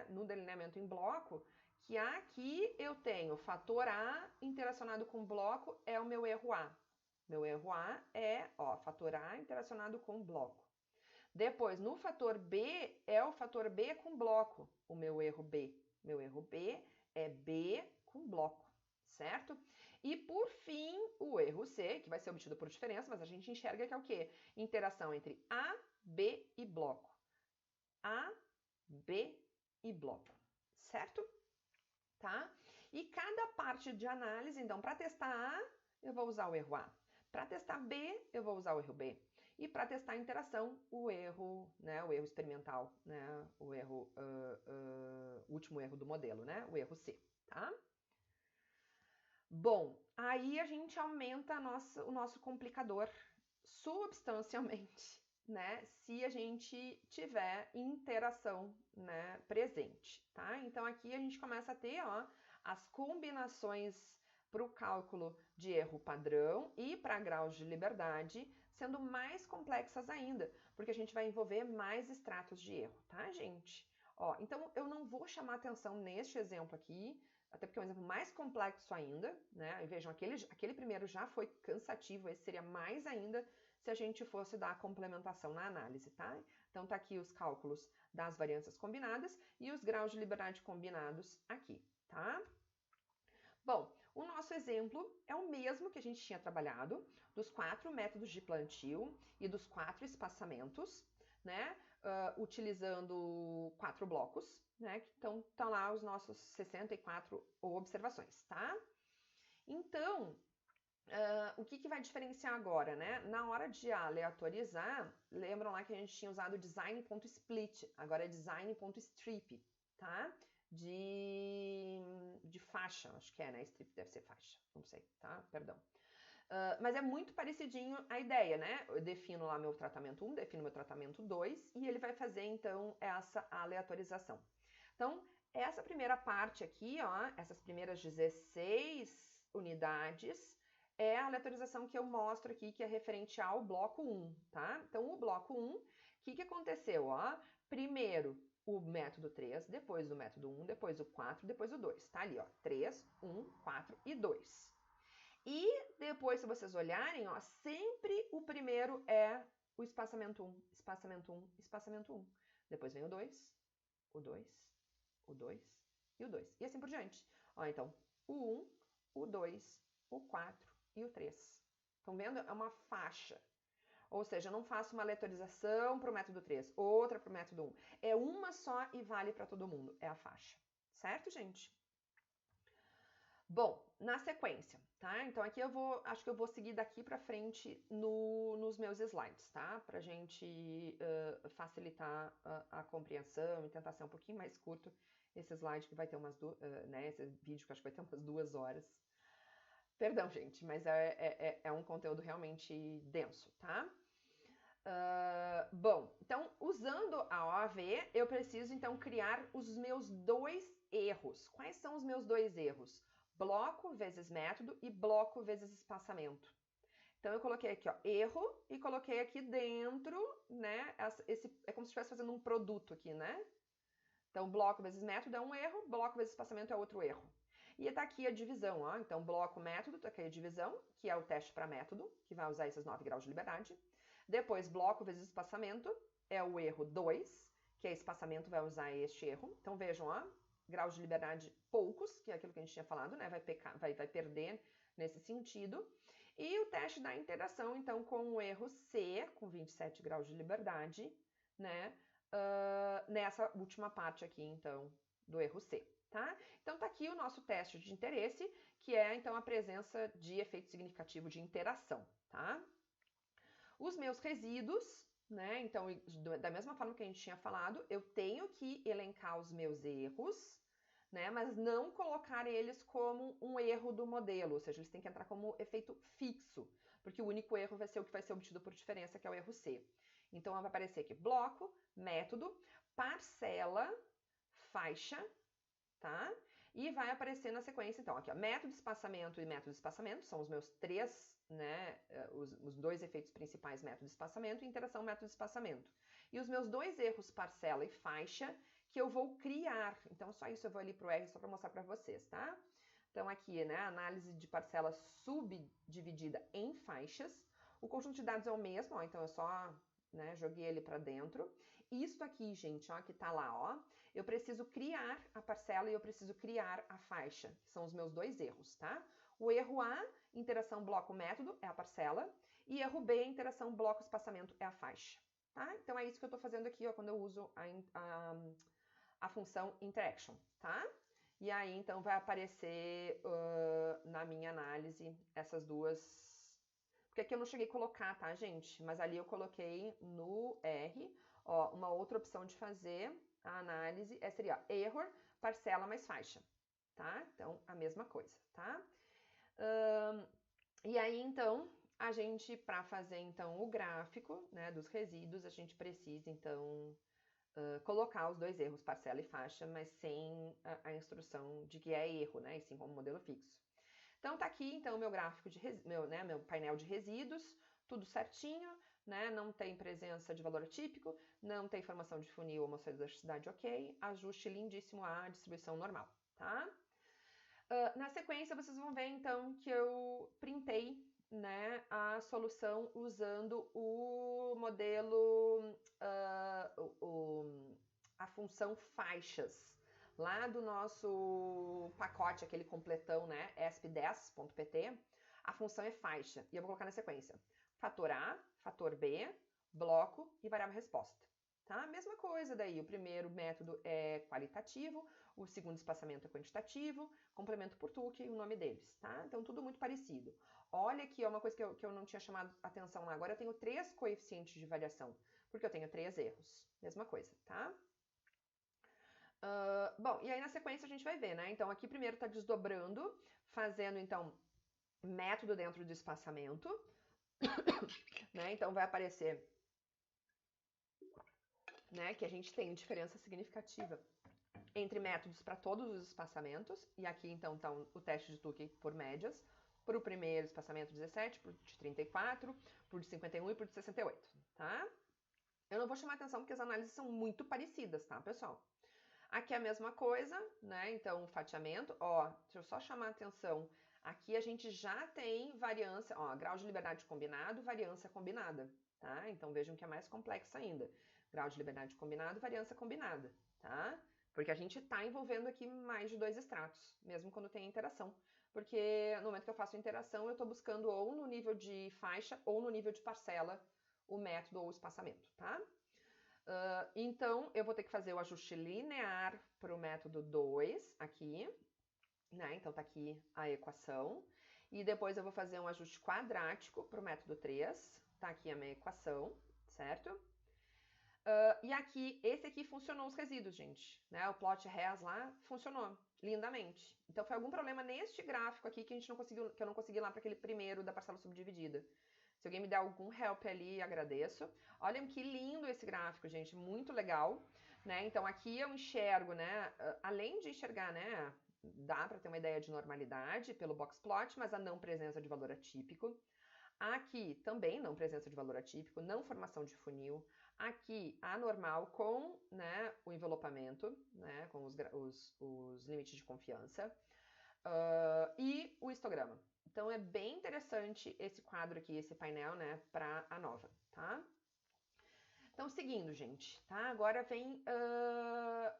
no delineamento em bloco, que aqui eu tenho fator A interacionado com bloco é o meu erro A. Meu erro A é, fator A interacionado com bloco. Depois, no fator B, é o fator B com bloco, o meu erro B. Meu erro B é B com bloco, certo? E, por fim, o erro C, que vai ser obtido por diferença, mas a gente enxerga que é o quê? Interação entre A, B e bloco. A, B e bloco, certo? Tá? E cada parte de análise, então, para testar A, eu vou usar o erro A. Para testar B, eu vou usar o erro B. E para testar a interação, o erro experimental, o erro, último erro do modelo, o erro C, tá? Bom, aí a gente aumenta o nosso complicador substancialmente, se a gente tiver interação, presente, tá? Então aqui a gente começa a ter, as combinações para o cálculo de erro padrão e para graus de liberdade sendo mais complexas ainda, porque a gente vai envolver mais estratos de erro, tá, gente? Então eu não vou chamar atenção neste exemplo aqui, até porque é um exemplo mais complexo ainda, E vejam, aquele primeiro já foi cansativo, esse seria mais ainda se a gente fosse dar a complementação na análise, tá? Então tá aqui os cálculos das variâncias combinadas e os graus de liberdade combinados aqui, tá? Bom, o nosso exemplo é o mesmo que a gente tinha trabalhado, dos 4 métodos de plantio e dos 4 espaçamentos, utilizando 4 blocos, Então, estão lá os nossos 64 observações, tá? Então, o que vai diferenciar agora, Na hora de aleatorizar, lembram lá que a gente tinha usado design.split, agora é design.strip, tá? De faixa, acho que strip deve ser faixa, não sei, tá? Perdão. Mas é muito parecidinho a ideia, Eu defino lá meu tratamento 1, defino meu tratamento 2 e ele vai fazer, então, essa aleatorização. Então, essa primeira parte aqui, essas primeiras 16 unidades, é a aleatorização que eu mostro aqui, que é referente ao bloco 1, tá? Então, o bloco 1, o que aconteceu, Primeiro, o método 3, depois o método 1, depois o 4, depois o 2, tá ali, 3, 1, 4 e 2. E depois, se vocês olharem, sempre o primeiro é o espaçamento 1, espaçamento 1, espaçamento 1. Depois vem o 2, o 2, o 2 e o 2. E assim por diante. Então, o 1, o 2, o 4 e o 3. Estão vendo? É uma faixa. Ou seja, eu não faço uma aleatorização para o método 3, outra para o método 1. É uma só e vale para todo mundo. É a faixa. Certo, gente? Bom, na sequência, tá? Então aqui acho que eu vou seguir daqui para frente nos meus slides, tá? Pra gente facilitar a compreensão e tentar ser um pouquinho mais curto esse slide que vai ter esse vídeo que acho que vai ter umas 2 horas. Perdão, gente, mas é um conteúdo realmente denso, tá? Bom, então, usando a OAV, eu preciso, então, criar os meus 2 erros. Quais são os meus 2 erros? Bloco vezes método e bloco vezes espaçamento. Então, eu coloquei aqui, erro, e coloquei aqui dentro, é como se estivesse fazendo um produto aqui, Então, bloco vezes método é um erro, bloco vezes espaçamento é outro erro. E tá aqui a divisão, ó. Então, bloco método, tá aqui a divisão, que é o teste para método, que vai usar esses 9 graus de liberdade. Depois, bloco vezes espaçamento, é o erro 2, que é espaçamento, vai usar este erro. Então, vejam, ó, graus de liberdade poucos, que é aquilo que a gente tinha falado, né? Vai perder nesse sentido. E o teste da interação, então, com o erro C, com 27 graus de liberdade, né? Nessa última parte aqui, então, do erro C, tá? Então, tá aqui o nosso teste de interesse, que é, então, a presença de efeito significativo de interação, tá? Os meus resíduos, né? Então, da mesma forma que a gente tinha falado, eu tenho que elencar os meus erros, né? Mas não colocar eles como um erro do modelo, ou seja, eles têm que entrar como efeito fixo, porque o único erro vai ser o que vai ser obtido por diferença, que é o erro C. Então, vai aparecer aqui bloco, método, parcela, faixa, tá? E vai aparecer na sequência, então, aqui, ó, método, espaçamento e método, espaçamento, são os meus três, né, os dois efeitos principais, método, espaçamento e interação, método, espaçamento. E os meus dois erros, parcela e faixa, que eu vou criar. Então, só isso eu vou ali pro R só para mostrar para vocês, tá? Então, aqui, né, análise de parcela subdividida em faixas. O conjunto de dados é o mesmo, ó, então eu só, né, joguei ele para dentro. Isso aqui, gente, ó, que tá lá, ó, eu preciso criar a parcela e eu preciso criar a faixa, que são os meus dois erros, tá? O erro A, interação bloco-método, é a parcela, e erro B, interação bloco-espaçamento, é a faixa, tá? Então, é isso que eu tô fazendo aqui, ó, quando eu uso a função interaction, tá? E aí, então, vai aparecer na minha análise essas duas... Porque aqui eu não cheguei a colocar, tá, gente? Mas ali eu coloquei no R, ó, uma outra opção de fazer a análise seria error, parcela mais faixa, tá? Então, a mesma coisa, tá? E aí, então, a gente, para fazer, então, o gráfico, né, dos resíduos, a gente precisa, então, colocar os dois erros, parcela e faixa, mas sem a instrução de que é erro, né, e sim como modelo fixo. Então, tá aqui, então, meu gráfico de meu painel de resíduos, tudo certinho, né? Não tem presença de valor atípico, não tem formação de funil ou mostrando elasticidade ok, ajuste lindíssimo à distribuição normal, tá? Na sequência, vocês vão ver, então, que eu printei, né, a solução usando o modelo, a função faixas, lá do nosso pacote, aquele completão, né, esp10.pt, a função é faixa, e eu vou colocar na sequência. Fator A, fator B, bloco e variável resposta. Tá? Mesma coisa daí, o primeiro método é qualitativo, o segundo espaçamento é quantitativo, complemento por Tuque e o nome deles, tá? Então, tudo muito parecido. Olha aqui, ó, uma coisa que eu não tinha chamado atenção lá. Agora eu tenho 3 coeficientes de variação, porque eu tenho 3 erros. Mesma coisa, tá? Bom, e aí na sequência a gente vai ver, né? Então, aqui primeiro está desdobrando, fazendo, então, método dentro do espaçamento, né? Então, vai aparecer, né, que a gente tem diferença significativa entre métodos para todos os espaçamentos, e aqui então está o teste de Tukey por médias, para o primeiro espaçamento 17, para o de 34, para o de 51 e para o de 68, tá? Eu não vou chamar atenção porque as análises são muito parecidas, tá, pessoal? Aqui é a mesma coisa, né? Então, o fatiamento, ó, deixa eu só chamar atenção. Aqui a gente já tem variância, ó, grau de liberdade combinado, variância combinada, tá? Então, vejam que é mais complexo ainda. Grau de liberdade combinado, variância combinada, tá? Porque a gente está envolvendo aqui mais de 2 extratos, mesmo quando tem interação. Porque no momento que eu faço interação, eu estou buscando ou no nível de faixa ou no nível de parcela o método ou o espaçamento, tá? Então, eu vou ter que fazer o ajuste linear para o método 2 aqui, né? Então, tá aqui a equação. E depois eu vou fazer um ajuste quadrático para o método 3. Tá aqui a minha equação, certo? E aqui, esse aqui funcionou os resíduos, gente. Né? O plot res lá funcionou lindamente. Então, foi algum problema neste gráfico aqui que eu não consegui lá para aquele primeiro da parcela subdividida. Se alguém me der algum help ali, agradeço. Olhem que lindo esse gráfico, gente, muito legal, né? Então aqui eu enxergo, né, além de enxergar, né, dá para ter uma ideia de normalidade pelo box plot, mas a não presença de valor atípico. Aqui também não presença de valor atípico, não formação de funil. Aqui anormal com, né, o envelopamento, né, com os limites de confiança. e o histograma. Então é bem interessante esse quadro aqui, esse painel, né, para a nova, tá? Então, seguindo, gente, tá? Agora vem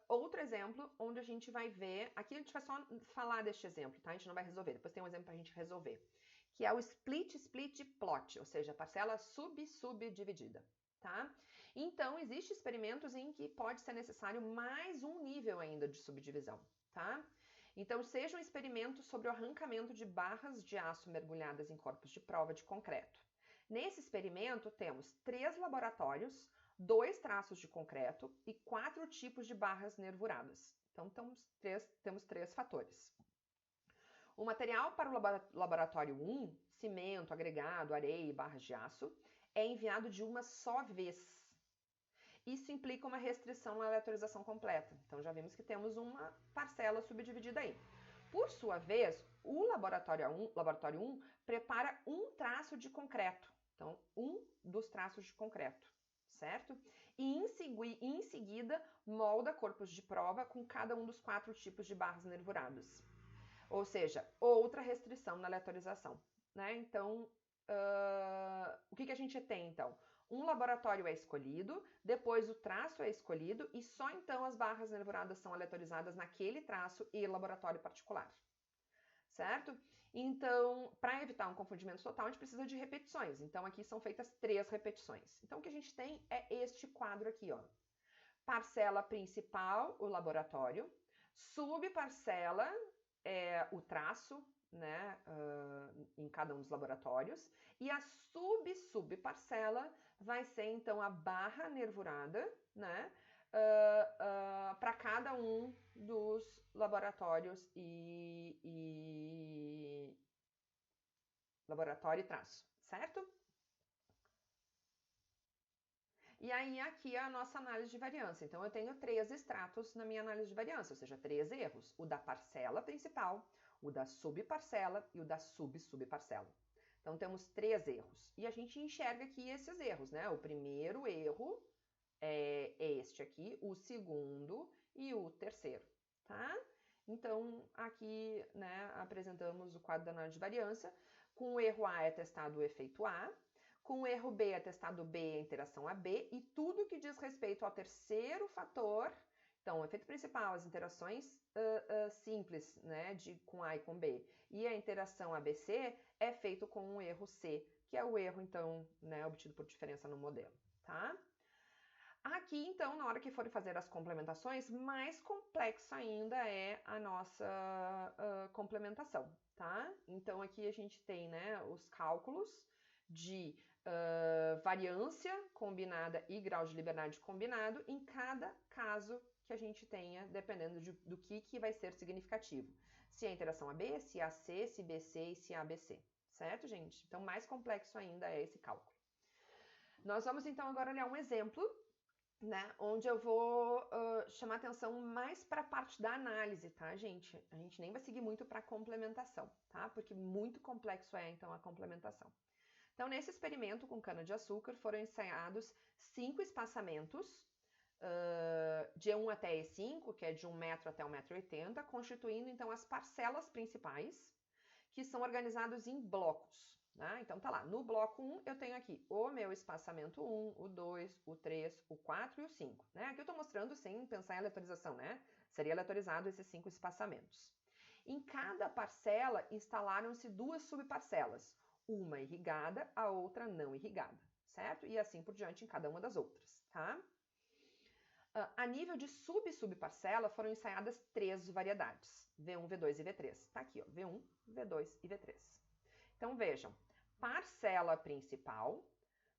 outro exemplo onde a gente vai ver. Aqui a gente vai só falar deste exemplo, tá? A gente não vai resolver. Depois tem um exemplo pra gente resolver. Que é o split plot, ou seja, parcela subdividida, tá? Então, existem experimentos em que pode ser necessário mais um nível ainda de subdivisão, tá? Então, seja um experimento sobre o arrancamento de barras de aço mergulhadas em corpos de prova de concreto. Nesse experimento, temos 3 laboratórios, 2 traços de concreto e 4 tipos de barras nervuradas. Então, temos 3 fatores. O material para o laboratório 1, cimento, agregado, areia e barras de aço, é enviado de uma só vez. Isso implica uma restrição na aleatorização completa. Então, já vimos que temos uma parcela subdividida aí. Por sua vez, o laboratório 1 prepara um traço de concreto. Então, um dos traços de concreto, certo? E em seguida, molda corpos de prova com cada um dos 4 tipos de barras nervuradas. Ou seja, outra restrição na aleatorização, né? Então, o que a gente tem, então? Um laboratório é escolhido, depois o traço é escolhido e só então as barras nervuradas são aleatorizadas naquele traço e laboratório particular, certo? Então, para evitar um confundimento total, a gente precisa de repetições. Então, aqui são feitas 3 repetições. Então, o que a gente tem é este quadro aqui, ó. Parcela principal, o laboratório. Subparcela é o traço, né, em cada um dos laboratórios. E a subparcela vai ser, então, a barra nervurada, né, para cada um dos laboratórios laboratório e traço, certo? E aí aqui é a nossa análise de variância. Então eu tenho 3 extratos na minha análise de variância, ou seja, 3 erros. O da parcela principal, o da subparcela e o da subparcela. Então temos 3 erros. E a gente enxerga aqui esses erros, né? O primeiro erro é este aqui, o segundo e o terceiro, tá? Então, aqui, né, apresentamos o quadro da análise de variância. Com o erro A é testado o efeito A, com o erro B é testado B e a interação AB, e tudo que diz respeito ao terceiro fator, então, o efeito principal, as interações simples, né, com A e com B, e a interação ABC é feito com o erro C, que é o erro, então, né, obtido por diferença no modelo, tá? Aqui, então, na hora que forem fazer as complementações, mais complexo ainda é a nossa complementação, tá? Então, aqui a gente tem, né, os cálculos de variância combinada e grau de liberdade combinado em cada caso que a gente tenha, dependendo do que vai ser significativo. Se é interação AB, se é AC, se BC e se é ABC, certo, gente? Então, mais complexo ainda é esse cálculo. Nós vamos, então, agora olhar um exemplo, né, onde eu vou chamar atenção mais para a parte da análise, tá, gente? A gente nem vai seguir muito para a complementação, tá? Porque muito complexo é, então, a complementação. Então, nesse experimento com cana-de-açúcar, foram ensaiados 5 espaçamentos de E1 até E5, que é de 1 metro até 1,80 m, constituindo, então, as parcelas principais, que são organizados em blocos. Né? Então, tá lá, no bloco 1 eu tenho aqui o meu espaçamento 1, o 2, o 3, o 4 e o 5. Né? Aqui eu estou mostrando sem pensar em aleatorização, né? Seria aleatorizado esses 5 espaçamentos. Em cada parcela instalaram-se 2 subparcelas, uma irrigada, a outra não irrigada, certo? E assim por diante em cada uma das outras, tá? A nível de subparcela foram ensaiadas 3 variedades, V1, V2 e V3. Tá aqui, ó, V1, V2 e V3. Então, vejam, parcela principal,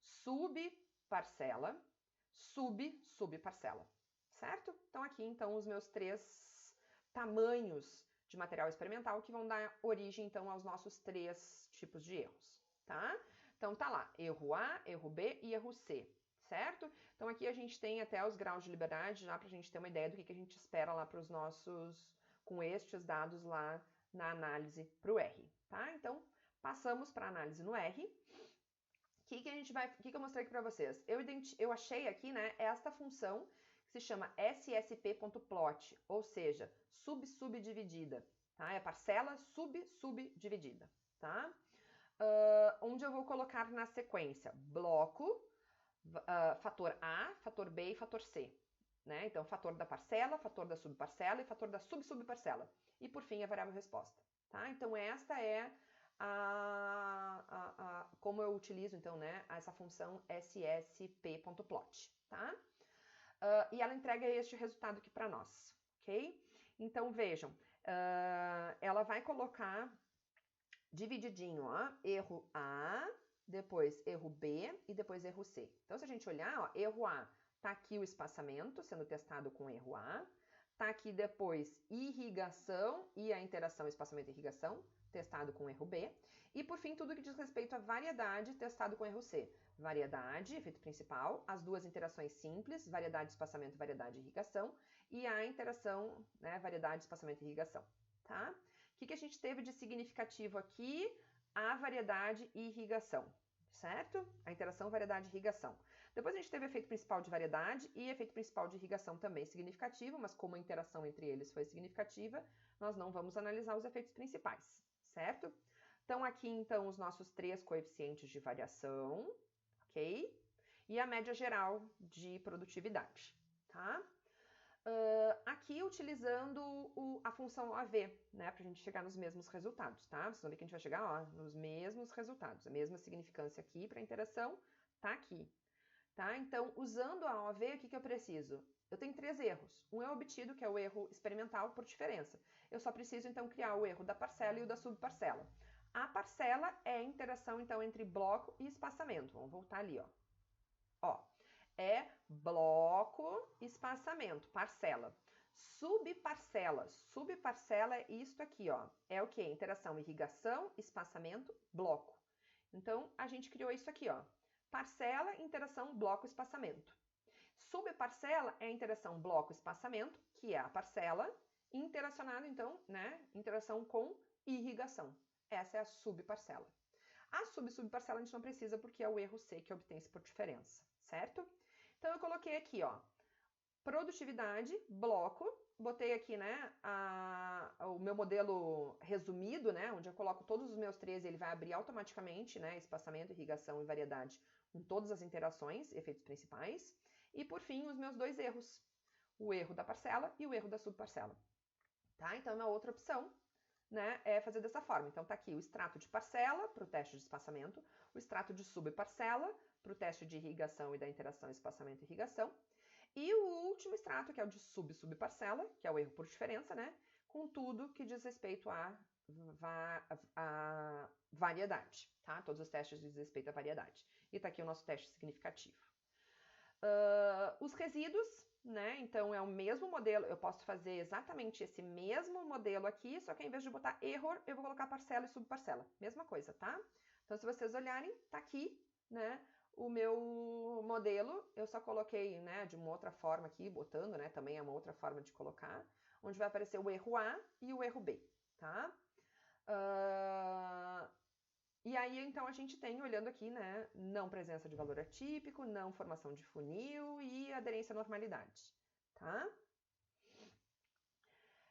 subparcela, subparcela, certo? Então, aqui, então, os meus 3 tamanhos de material experimental que vão dar origem, então, aos nossos 3 tipos de erros, tá? Então, tá lá, erro A, erro B e erro C, certo? Então, aqui a gente tem até os graus de liberdade, já para a gente ter uma ideia do que a gente espera lá para os nossos, com estes dados lá na análise para o R, tá? Então, passamos para a análise no R. O que eu mostrei aqui para vocês? Eu achei aqui, né, esta função que se chama ssp.plot, ou seja, subdividida, tá? É parcela subdividida, tá? Onde eu vou colocar na sequência? Bloco, fator A, fator B e fator C. Né? Então, fator da parcela, fator da subparcela e fator da subparcela. E, por fim, a variável resposta. Tá? Então, esta é como eu utilizo, então, né, essa função ssp.plot. Tá? E ela entrega este resultado aqui para nós. Ok? Então, vejam, ela vai colocar divididinho, ó, erro A, depois erro B e depois erro C. Então, se a gente olhar, ó, erro A, tá aqui o espaçamento sendo testado com erro A, tá aqui depois irrigação e a interação espaçamento e irrigação, testado com erro B, e por fim, tudo que diz respeito à variedade, testado com erro C. Variedade, efeito principal, as duas interações simples, variedade, espaçamento, variedade e irrigação, e a interação, né, variedade, espaçamento e irrigação, tá? O que a gente teve de significativo aqui? A variedade e irrigação, certo? A interação, variedade e irrigação. Depois a gente teve efeito principal de variedade e efeito principal de irrigação também significativo, mas como a interação entre eles foi significativa, nós não vamos analisar os efeitos principais, certo? Então, aqui, então, os nossos 3 coeficientes de variação, ok? E a média geral de produtividade, tá? Aqui utilizando a função AV, né, para a gente chegar nos mesmos resultados, tá? Vocês vão ver que a gente vai chegar, ó, nos mesmos resultados, a mesma significância aqui para a interação, tá aqui, tá? Então, usando a OAV, o que eu preciso? Eu tenho 3 erros. Um é obtido, que é o erro experimental por diferença. Eu só preciso, então, criar o erro da parcela e o da subparcela. A parcela é a interação, então, entre bloco e espaçamento. Vamos voltar ali, ó. Ó, é bloco, espaçamento, parcela. Subparcela. Subparcela é isto aqui, ó. É o que? Interação, irrigação, espaçamento, bloco. Então, a gente criou isso aqui, ó. Parcela, interação, bloco, espaçamento. Subparcela é a interação bloco, espaçamento, que é a parcela, interacionado, então, né? Interação com irrigação. Essa é a subparcela. A subparcela a gente não precisa porque é o erro C que obtém-se por diferença, certo? Então, eu coloquei aqui, ó, produtividade, bloco, botei aqui, né, o meu modelo resumido, né, onde eu coloco todos os meus 13, ele vai abrir automaticamente, né, espaçamento, irrigação e variedade com todas as interações, efeitos principais. E, por fim, os meus 2 erros, o erro da parcela e o erro da subparcela. Tá? Então, uma outra opção, né, é fazer dessa forma. Então, tá aqui o extrato de parcela para o teste de espaçamento, o extrato de subparcela para o teste de irrigação e da interação espaçamento e irrigação, e o último extrato, que é o de subparcela, que é o erro por diferença, né, com tudo que diz respeito à variedade, tá? Todos os testes diz respeito à variedade. E tá aqui o nosso teste significativo. Os resíduos, né? Então, é o mesmo modelo, eu posso fazer exatamente esse mesmo modelo aqui, só que ao invés de botar error, eu vou colocar parcela e subparcela. Mesma coisa, tá? Então, se vocês olharem, tá aqui, né? O meu modelo, eu só coloquei, né, de uma outra forma aqui, botando, né, também é uma outra forma de colocar, onde vai aparecer o erro A e o erro B, tá? E aí, então, a gente tem, olhando aqui, né, não presença de valor atípico, não formação de funil e aderência à normalidade, tá?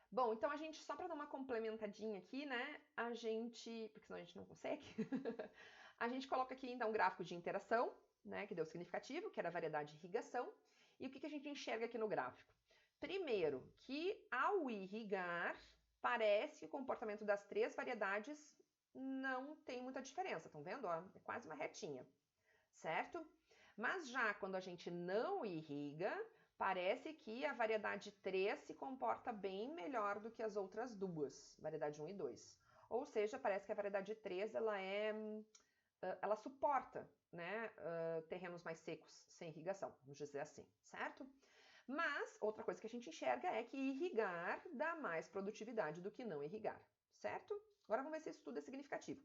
Bom, então a gente, só para dar uma complementadinha aqui, né, a gente, porque senão a gente não consegue, a gente coloca aqui, então, um gráfico de interação, né, que deu significativo, que era a variedade de irrigação, e o que a gente enxerga aqui no gráfico? Primeiro, que ao irrigar, parece que o comportamento das 3 variedades não tem muita diferença, estão vendo? Ó, é quase uma retinha, certo? Mas já quando a gente não irriga, parece que a variedade 3 se comporta bem melhor do que as outras duas, variedade 1 e 2. Ou seja, parece que a variedade 3 ela suporta, né, terrenos mais secos sem irrigação, vamos dizer assim, certo? Mas outra coisa que a gente enxerga é que irrigar dá mais produtividade do que não irrigar, certo? Agora vamos ver se isso tudo é significativo.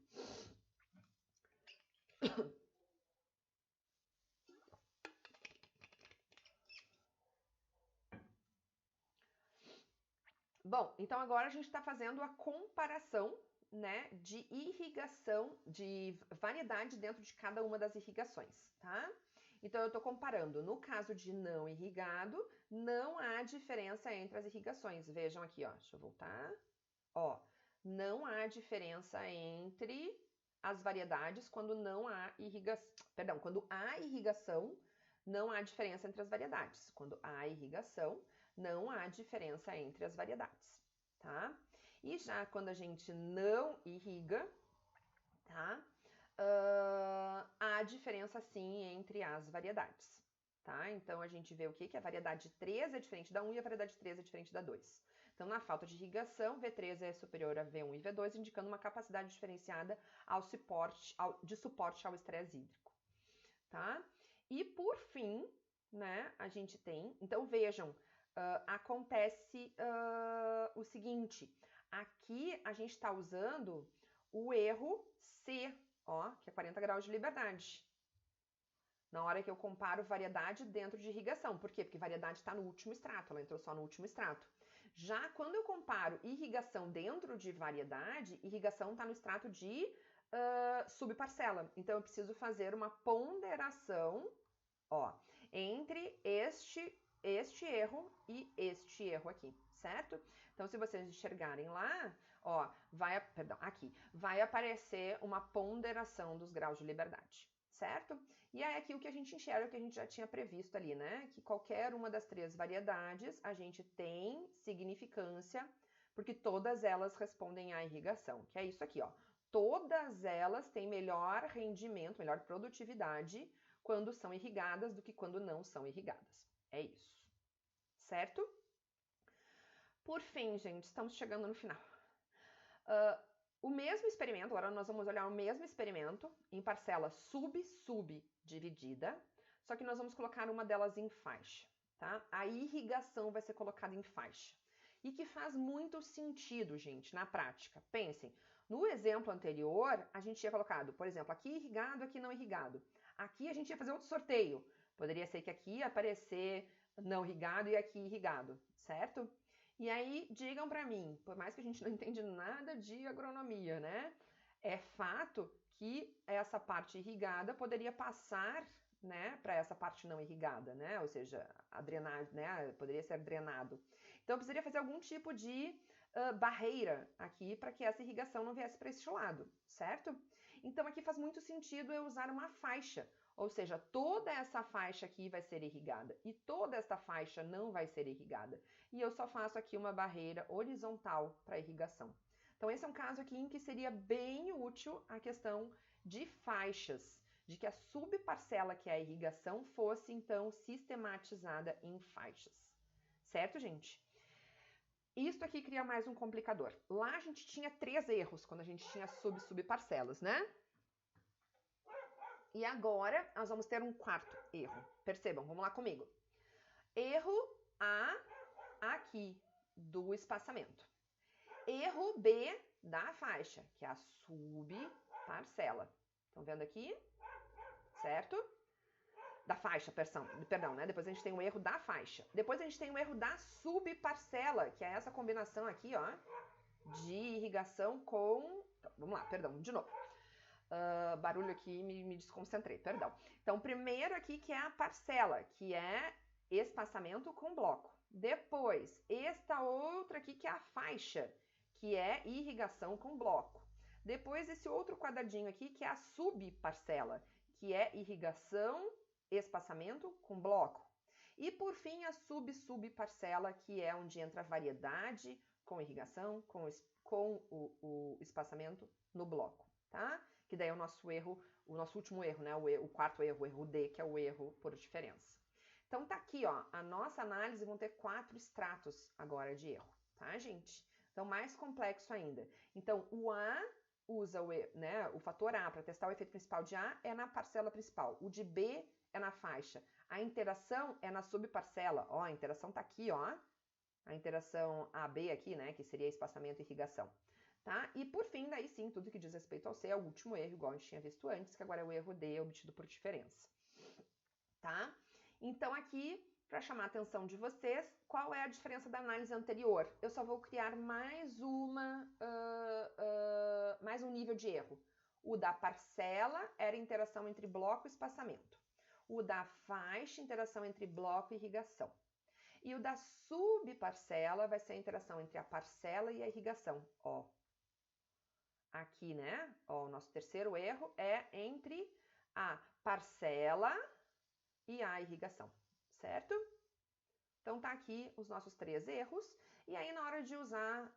Bom, então agora a gente está fazendo a comparação, né, de irrigação, de variedade dentro de cada uma das irrigações, tá? Então eu estou comparando, no caso de não irrigado, não há diferença entre as irrigações. Vejam aqui, ó, deixa eu voltar. Ó, não há diferença entre as variedades quando não há irrigação. Perdão, quando há irrigação, não há diferença entre as variedades. Quando há irrigação, não há diferença entre as variedades, tá? E já quando a gente não irriga, tá? Há diferença sim entre as variedades, tá? Então a gente vê o que? Que a variedade 3 é diferente da 1 e a variedade 3 é diferente da 2. Então, na falta de irrigação, V3 é superior a V1 e V2, indicando uma capacidade diferenciada de suporte ao estresse hídrico, tá? E por fim, né, a gente tem... Então, vejam, acontece o seguinte, aqui a gente está usando o erro C, ó, que é 40 graus de liberdade. Na hora que eu comparo variedade dentro de irrigação. Por quê? Porque variedade está no último extrato, ela entrou só no último extrato. Já quando eu comparo irrigação dentro de variedade, irrigação está no extrato de subparcela. Então, eu preciso fazer uma ponderação, ó, entre este erro e este erro aqui, certo? Então, se vocês enxergarem lá, ó, aqui, vai aparecer uma ponderação dos graus de liberdade, certo? E aí aqui o que a gente enxerga, o que a gente já tinha previsto ali, né? Que qualquer uma das 3 variedades, a gente tem significância, porque todas elas respondem à irrigação, que é isso aqui, ó. Todas elas têm melhor rendimento, melhor produtividade quando são irrigadas do que quando não são irrigadas. É isso, certo? Por fim, gente, estamos chegando no final. O mesmo experimento, agora nós vamos olhar o mesmo experimento em parcela sub-sub-dividida, só que nós vamos colocar uma delas em faixa, tá? A irrigação vai ser colocada em faixa. E que faz muito sentido, gente, na prática. Pensem, no exemplo anterior, a gente tinha colocado, por exemplo, aqui irrigado, aqui não irrigado. Aqui a gente ia fazer outro sorteio. Poderia ser que aqui ia aparecer não irrigado e aqui irrigado, certo? E aí, digam para mim, por mais que a gente não entende nada de agronomia, né? É fato que essa parte irrigada poderia passar, né, para essa parte não irrigada, né? Ou seja, a drenagem, né, poderia ser drenado. Então, eu precisaria fazer algum tipo de barreira aqui para que essa irrigação não viesse para este lado, certo? Então, aqui faz muito sentido eu usar uma faixa, ou seja, toda essa faixa aqui vai ser irrigada e toda esta faixa não vai ser irrigada. E eu só faço aqui uma barreira horizontal para irrigação. Então, esse é um caso aqui em que seria bem útil a questão de faixas, de que a subparcela, que é a irrigação, fosse, então, sistematizada em faixas. Certo, gente? Isso aqui cria mais um complicador. Lá a gente tinha 3 erros quando a gente tinha subparcelas, né? E agora nós vamos ter um 4º erro. Percebam, vamos lá comigo. Erro A aqui do espaçamento. Erro B da faixa, que é a subparcela. Estão vendo aqui? Certo? Da faixa, perdão, né? Depois a gente tem o erro da faixa. Depois a gente tem o erro da subparcela, que é essa combinação aqui, ó, de irrigação com... Vamos lá, perdão, de novo. Barulho aqui, me desconcentrei, perdão. Então, primeiro aqui que é a parcela, que é espaçamento com bloco. Depois, esta outra aqui que é a faixa, que é irrigação com bloco. Depois, esse outro quadradinho aqui que é a subparcela, que é irrigação, espaçamento com bloco. E por fim, a subparcela, que é onde entra a variedade com irrigação, com o espaçamento no bloco, tá? Que daí é o nosso erro, o nosso último erro, né? O 4º erro, o erro D, que é o erro por diferença. Então tá aqui, ó, a nossa análise vão ter 4 estratos agora de erro, tá, gente? Então, mais complexo ainda. Então, o A usa o fator A para testar o efeito principal de A é na parcela principal. O de B é na faixa. A interação é na subparcela. Ó, a interação tá aqui, ó. A interação AB aqui, né, que seria espaçamento e irrigação. Tá? E por fim, daí sim, tudo que diz respeito ao C é o último erro, igual a gente tinha visto antes, que agora é o erro D, obtido por diferença. Tá? Então aqui, para chamar a atenção de vocês, qual é a diferença da análise anterior? Eu só vou criar mais um nível de erro. O da parcela era interação entre bloco e espaçamento. O da faixa, interação entre bloco e irrigação. E o da subparcela vai ser a interação entre a parcela e a irrigação. Ó, aqui, né? Ó, o nosso terceiro erro é entre a parcela e a irrigação, certo? Então tá aqui os nossos 3 erros. E aí, na hora de usar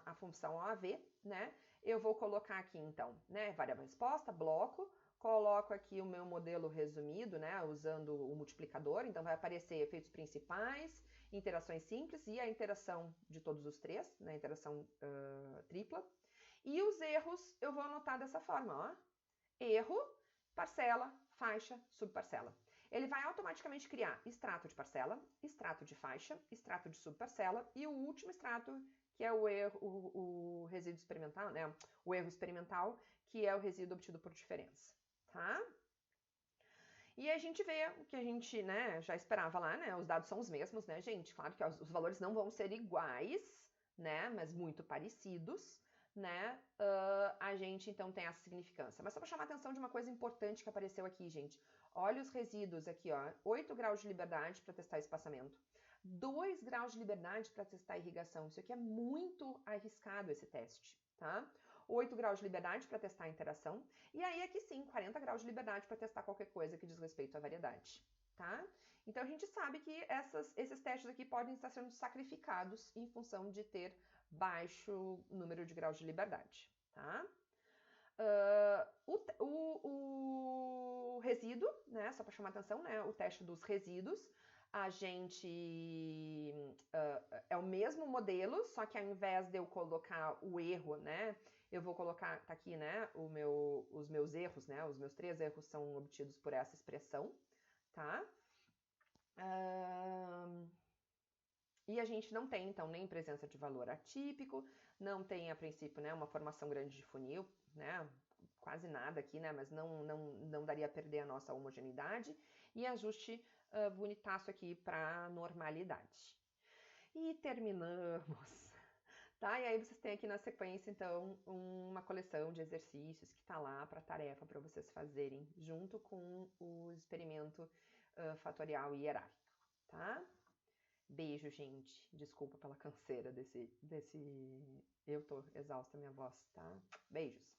a função OAV, né? Eu vou colocar aqui, então, né? Variável resposta, bloco. Coloco aqui o meu modelo resumido, né? Usando o multiplicador. Então, vai aparecer efeitos principais, interações simples e a interação de todos os 3, né? Interação tripla. E os erros eu vou anotar dessa forma, ó. Erro, parcela, faixa, subparcela. Ele vai automaticamente criar extrato de parcela, extrato de faixa, extrato de subparcela e o último extrato, que é o erro, o resíduo experimental, né? O erro experimental, que é o resíduo obtido por diferença, tá? E a gente vê o que a gente, né, já esperava lá, né? Os dados são os mesmos, né, gente? Claro que os valores não vão ser iguais, né? Mas muito parecidos, né? A gente então tem essa significância. Mas só para chamar a atenção de uma coisa importante que apareceu aqui, gente. Olha os resíduos aqui, ó. 8 graus de liberdade para testar espaçamento. 2 graus de liberdade para testar irrigação. Isso aqui é muito arriscado, esse teste, tá? 8 graus de liberdade para testar a interação. E aí aqui sim, 40 graus de liberdade para testar qualquer coisa que diz respeito à variedade, tá? Então a gente sabe que esses testes aqui podem estar sendo sacrificados em função de ter baixo número de graus de liberdade, tá? O resíduo, né, só para chamar atenção, né, o teste dos resíduos, a gente é o mesmo modelo, só que ao invés de eu colocar o erro, né, eu vou colocar, tá aqui, né, os meus erros, né, os meus 3 erros são obtidos por essa expressão, tá? E a gente não tem, então, nem presença de valor atípico, não tem, a princípio, né, uma formação grande de funil, né, quase nada aqui, né, mas não daria a perder a nossa homogeneidade, e ajuste bonitaço aqui para normalidade. E terminamos, tá? E aí vocês têm aqui na sequência, então, uma coleção de exercícios que tá lá para tarefa para vocês fazerem, junto com o experimento fatorial e hierárquico, tá? Beijo, gente. Desculpa pela canseira desse... Eu tô exausta, minha voz, tá? Beijos.